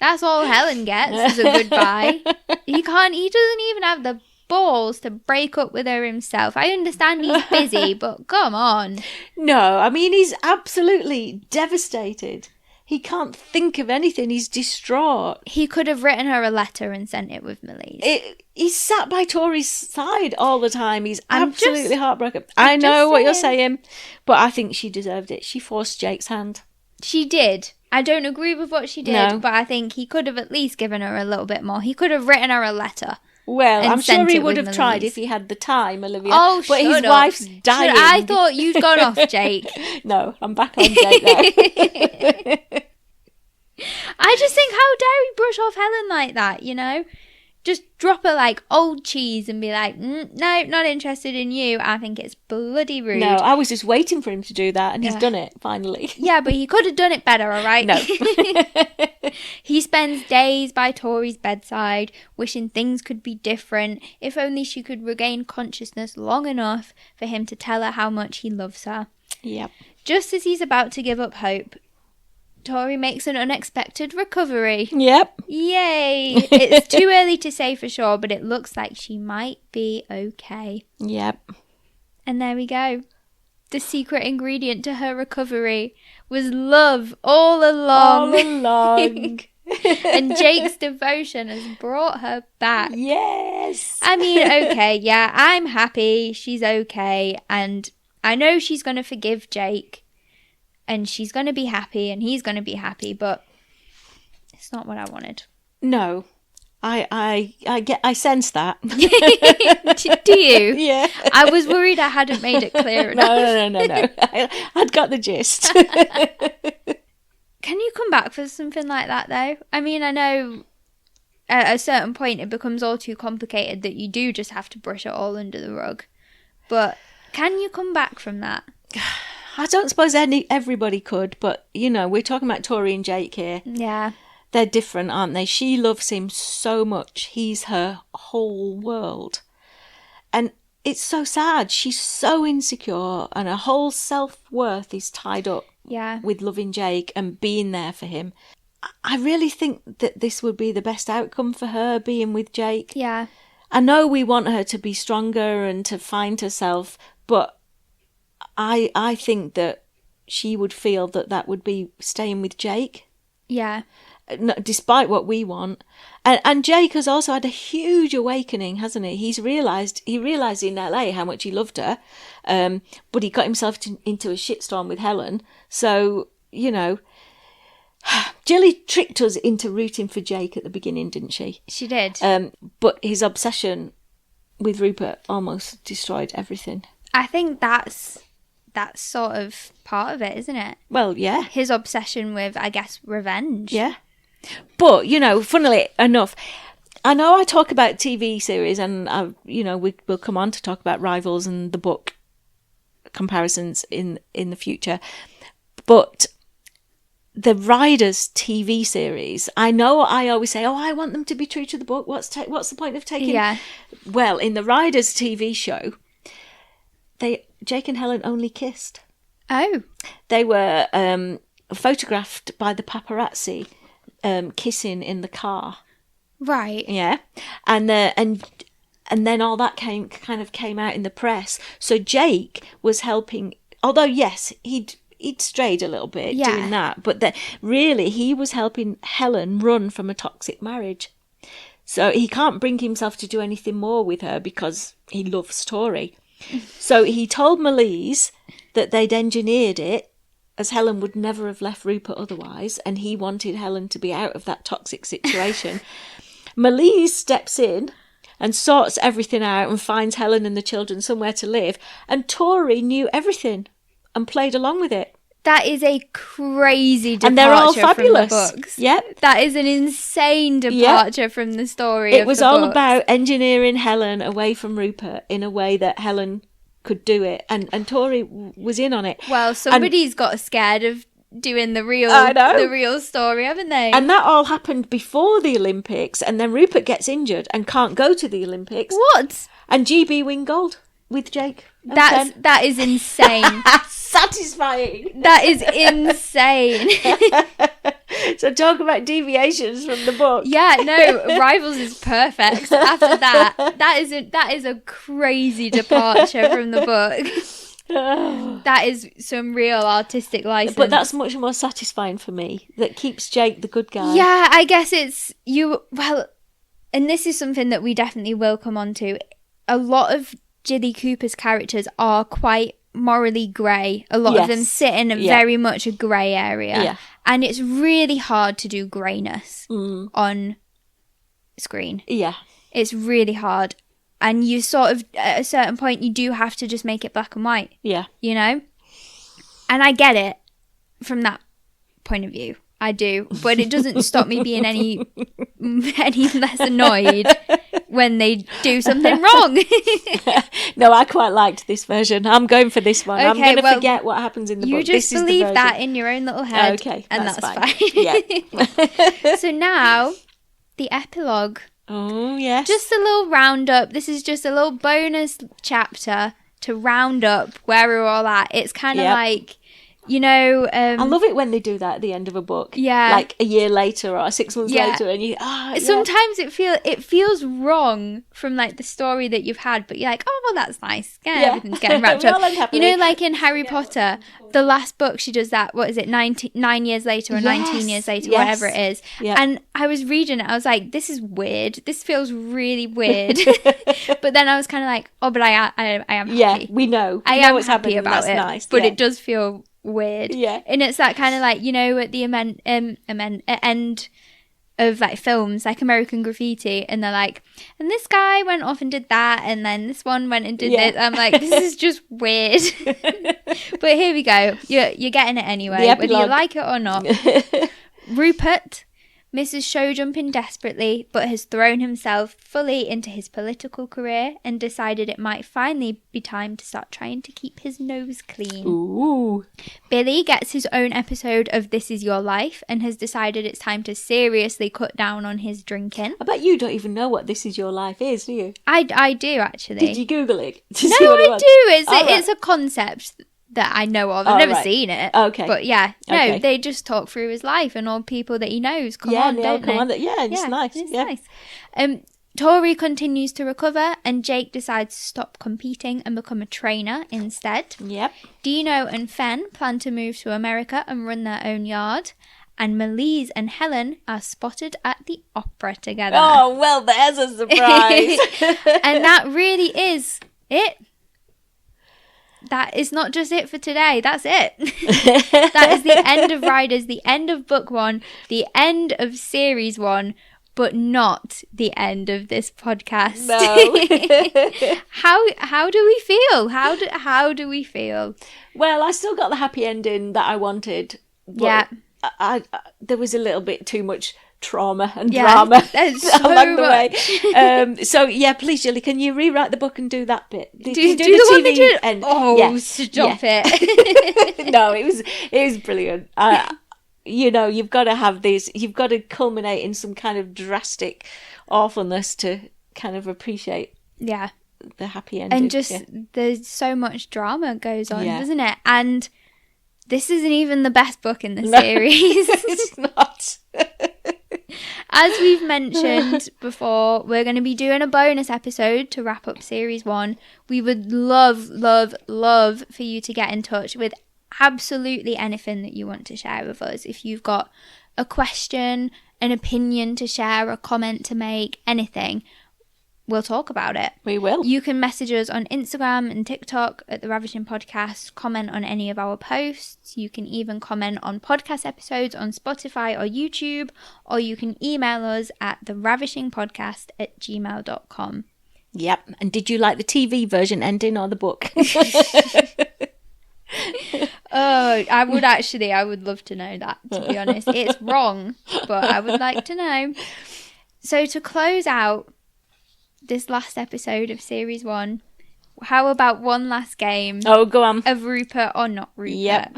that's all Helen gets is a goodbye. He doesn't even have the balls to break up with her himself. I understand he's busy, but come on. No, I mean, he's absolutely devastated. He can't think of anything. He's distraught. He could have written her a letter and sent it with Melise. He's sat by Tori's side all the time. He's absolutely heartbroken. I'm I know what you're saying. saying, but I think she deserved it. She forced Jake's hand. She did. I don't agree with what she did, but I think he could have at least given her a little bit more. He could have written her a letter. Well, I'm sure he would have tried if he had the time, Olivia. Oh, but his wife's dying. I thought you'd gone off, Jake. No, I'm back on Jake now. I just think, how dare he brush off Helen like that, Just drop her like old cheese and be like, no, not interested in you. I think it's bloody rude. No, I was just waiting for him to do that, and he's done it, finally. Yeah, but he could have done it better, all right? No. He spends days by Tori's bedside, wishing things could be different, if only she could regain consciousness long enough for him to tell her how much he loves her. Yep. Just as he's about to give up hope, Tori makes an unexpected recovery. Yep. Yay! It's too early to say for sure, but it looks like she might be okay. Yep. And there we go. The secret ingredient to her recovery was love all along. All along. And Jake's devotion has brought her back. Yes. I mean, okay, yeah, I'm happy. She's okay. And I know she's going to forgive Jake. And she's going to be happy and he's going to be happy. But it's not what I wanted. No. I sense that. Do you? Yeah. I was worried I hadn't made it clear enough. No. I'd got the gist. Can you come back for something like that, though? I mean, I know at a certain point it becomes all too complicated that you do just have to brush it all under the rug. But can you come back from that? I don't suppose everybody could, but, we're talking about Tori and Jake here. Yeah. They're different, aren't they? She loves him so much. He's her whole world. And it's so sad. She's so insecure and her whole self-worth is tied up with loving Jake and being there for him. I really think that this would be the best outcome for her, being with Jake. Yeah. I know we want her to be stronger and to find herself, but I think that she would feel that would be staying with Jake. Yeah. Despite what we want. And Jake has also had a huge awakening, hasn't he? He realised in LA how much he loved her, but he got himself into a shitstorm with Helen. So, Jilly tricked us into rooting for Jake at the beginning, didn't she? She did. But his obsession with Rupert almost destroyed everything. I think that's sort of part of it, isn't it? Well, yeah. His obsession with, I guess, revenge. Yeah. But, funnily enough, I know I talk about TV series and, we'll come on to talk about Rivals and the book comparisons in the future. But the Riders TV series, I know I always say, I want them to be true to the book. What's the point of taking... Yeah. Well, in the Riders TV show, Jake and Helen only kissed. Oh. They were photographed by the paparazzi kissing in the car. Right. Yeah. And then all that came out in the press. So Jake was helping, although yes, he'd strayed a little bit doing that, but really he was helping Helen run from a toxic marriage. So he can't bring himself to do anything more with her because he loves Tori. So he told Melise that they'd engineered it, as Helen would never have left Rupert otherwise, and he wanted Helen to be out of that toxic situation. Melise steps in and sorts everything out and finds Helen and the children somewhere to live. And Tori knew everything and played along with it. That is a crazy departure and they're all fabulous. From the books. Yep. That is an insane departure from the story. It was all about engineering Helen away from Rupert in a way that Helen could do it, and Tori was in on it. Well, somebody's got scared of doing the real story, haven't they? And that all happened before the Olympics, and then Rupert gets injured and can't go to the Olympics. What? And GB win gold with Jake. That is insane. Satisfying. That is insane. So talk about deviations from the book. Yeah, no, Rivals is perfect. After that is a crazy departure from the book. That is some real artistic license. But that's much more satisfying for me. That keeps Jake the good guy. Yeah, I guess it's you. Well, and this is something that we definitely will come on to. A lot of Jilly Cooper's characters are quite morally grey. A lot of them sit in very much a grey area. Yeah. And it's really hard to do greyness on screen. Yeah. It's really hard. And you sort of, at a certain point, you do have to just make it black and white. Yeah. You know? And I get it from that point of view. I do. But it doesn't stop me being any less annoyed when they do something wrong. No, I quite liked this version. I'm going for this one. Okay, I'm going to forget what happens in the book. You just believe that in your own little head. Okay, and that's fine. Yeah. So now, the epilogue. Oh, yes. Just a little roundup. This is just a little bonus chapter to round up where we're all at. It's kind of like, you know... I love it when they do that at the end of a book. Yeah. Like a year later or 6 months later, and you... Sometimes it feels wrong from like the story that you've had, but you're like, oh, well, that's nice. Yeah, everything's getting wrapped up. You know, like in Harry Potter, the last book, she does that, what is it, 9 years later or 19 years later, whatever it is. Yeah. And I was reading it, I was like, this is weird. This feels really weird. But then I was kind of like, oh, but I am happy. Yeah, we know. I am happy about it. Nice. But it does feel weird. Yeah. And it's that kind of like, you know, at the end of like films like American Graffiti, and they're like, and this guy went off and did that, and then this one went and did this. I'm like, this is just weird. But here we go, you're getting it anyway, whether you like it or not. Rupert misses show jumping desperately, but has thrown himself fully into his political career and decided it might finally be time to start trying to keep his nose clean. Ooh. Billy gets his own episode of This Is Your Life and has decided it's time to seriously cut down on his drinking. I bet you don't even know what This Is Your Life is, do you? I do, actually. Did you Google it? No, I do. It's a concept that I know of. I've never seen it. Okay. But they just talk through his life and all people that he knows. It's nice. It's nice. Tori continues to recover and Jake decides to stop competing and become a trainer instead. Yep. Dino and Fen plan to move to America and run their own yard. And Melise and Helen are spotted at the opera together. Oh, well, there's a surprise. And that really is it. That is not just it for today. That's it. That is the end of Riders, the end of book 1, the end of series 1, but not the end of this podcast. No. How do we feel? How do we feel? Well, I still got the happy ending that I wanted. But I there was a little bit too much trauma and drama along the way. So please, Jilly, can you rewrite the book and do that bit? Do the one they did? Stop it. No, it was brilliant. You know, you've got to have these. You've got to culminate in some kind of drastic awfulness to kind of appreciate. Yeah. The happy ending. And just there's so much drama goes on, doesn't it? And this isn't even the best book in the series. It's not. As we've mentioned before, we're going to be doing a bonus episode to wrap up series 1. We would love, love, love for you to get in touch with absolutely anything that you want to share with us. If you've got a question, an opinion to share, a comment to make, anything, we'll talk about it. We will. You can message us on Instagram and TikTok at The Ravishing Podcast, comment on any of our posts. You can even comment on podcast episodes on Spotify or YouTube, or you can email us at theravishingpodcast@gmail.com. Yep. And did you like the TV version ending or the book? Oh, I would love to know that, to be honest. It's wrong, but I would like to know. So to close out this last episode of Series 1, how about one last game? Oh, go on. Of Rupert or not Rupert? Yep.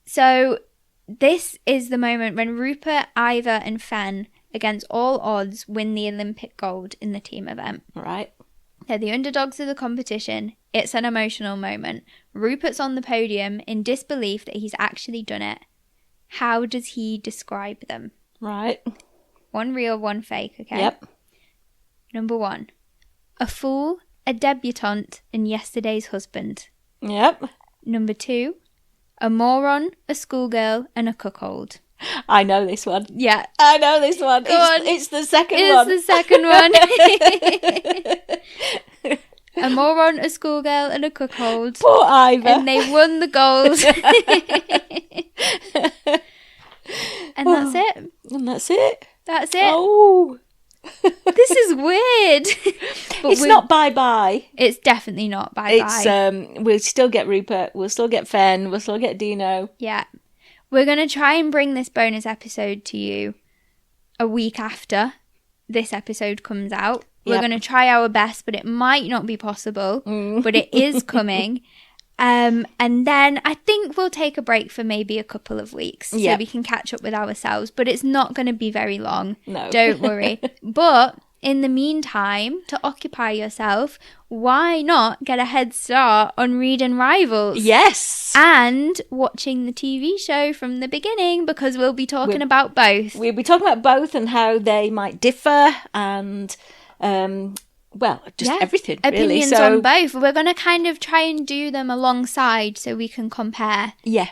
So this is the moment when Rupert, Ivor and Fen, against all odds, win the Olympic gold in the team event. Right. They're the underdogs of the competition. It's an emotional moment. Rupert's on the podium in disbelief that he's actually done it. How does he describe them? Right. One real, one fake, okay? Yep. Number 1. A fool, a debutante, and yesterday's husband. Yep. Number 2. A moron, a schoolgirl, and a cuckold. I know this one. Yeah. I know this one. It's the second one. It's the second one. A moron, a schoolgirl, and a cuckold. Poor Ivor. And they won the gold. And that's it. And that's it. That's it. Oh. This is weird. But It's not bye-bye. It's definitely not bye-bye. We'll still get Rupert. We'll still get Fen. We'll still get Dino. Yeah. We're going to try and bring this bonus episode to you a week after this episode comes out. We're going to try our best, but it might not be possible. But it is coming. And then I think we'll take a break for maybe a couple of weeks so we can catch up with ourselves. But it's not going to be very long. No. Don't worry. But in the meantime, to occupy yourself, why not get a head start on reading Rivals? Yes. And watching the TV show from the beginning, because we'll be talking about both. We'll be talking about both and how they might differ and, everything, really. Opinions on both. We're going to kind of try and do them alongside so we can compare. Yeah.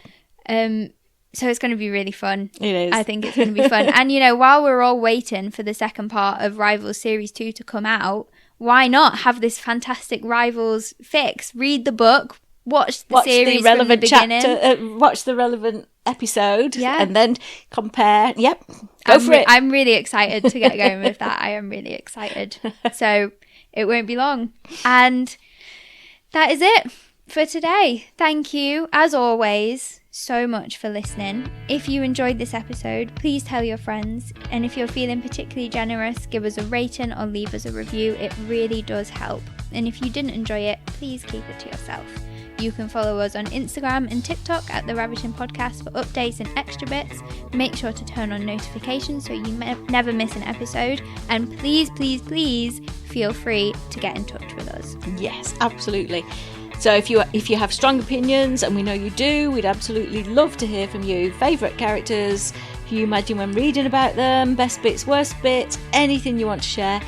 So it's going to be really fun. It is. I think it's going to be fun. And, while we're all waiting for the second part of Rivals Series 2 to come out, why not have this fantastic Rivals fix? Read the book, watch the series from the beginning. Watch the relevant episode. Yeah. And then compare. Yep. Go for it. I'm really excited to get going with that. I am really excited. So it won't be long. And that is it for today. Thank you, as always, so much for listening. If you enjoyed this episode, please tell your friends. And if you're feeling particularly generous, give us a rating or leave us a review. It really does help. And if you didn't enjoy it, please keep it to yourself. You can follow us on Instagram and TikTok at The Ravishing Podcast for updates and extra bits. Make sure to turn on notifications so you never miss an episode. And please, please, please feel free to get in touch with us. Yes, absolutely. So if you have strong opinions, and we know you do, we'd absolutely love to hear from you. Favourite characters, who you imagine when reading about them, best bits, worst bits, anything you want to share,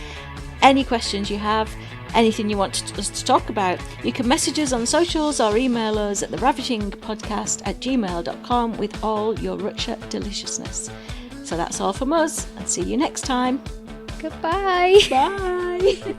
any questions you have, anything you want us to talk about. You can message us on socials or email us at theravishingpodcast@gmail.com with all your Rutshire deliciousness. So that's all from us, and see you next time. Goodbye. Bye.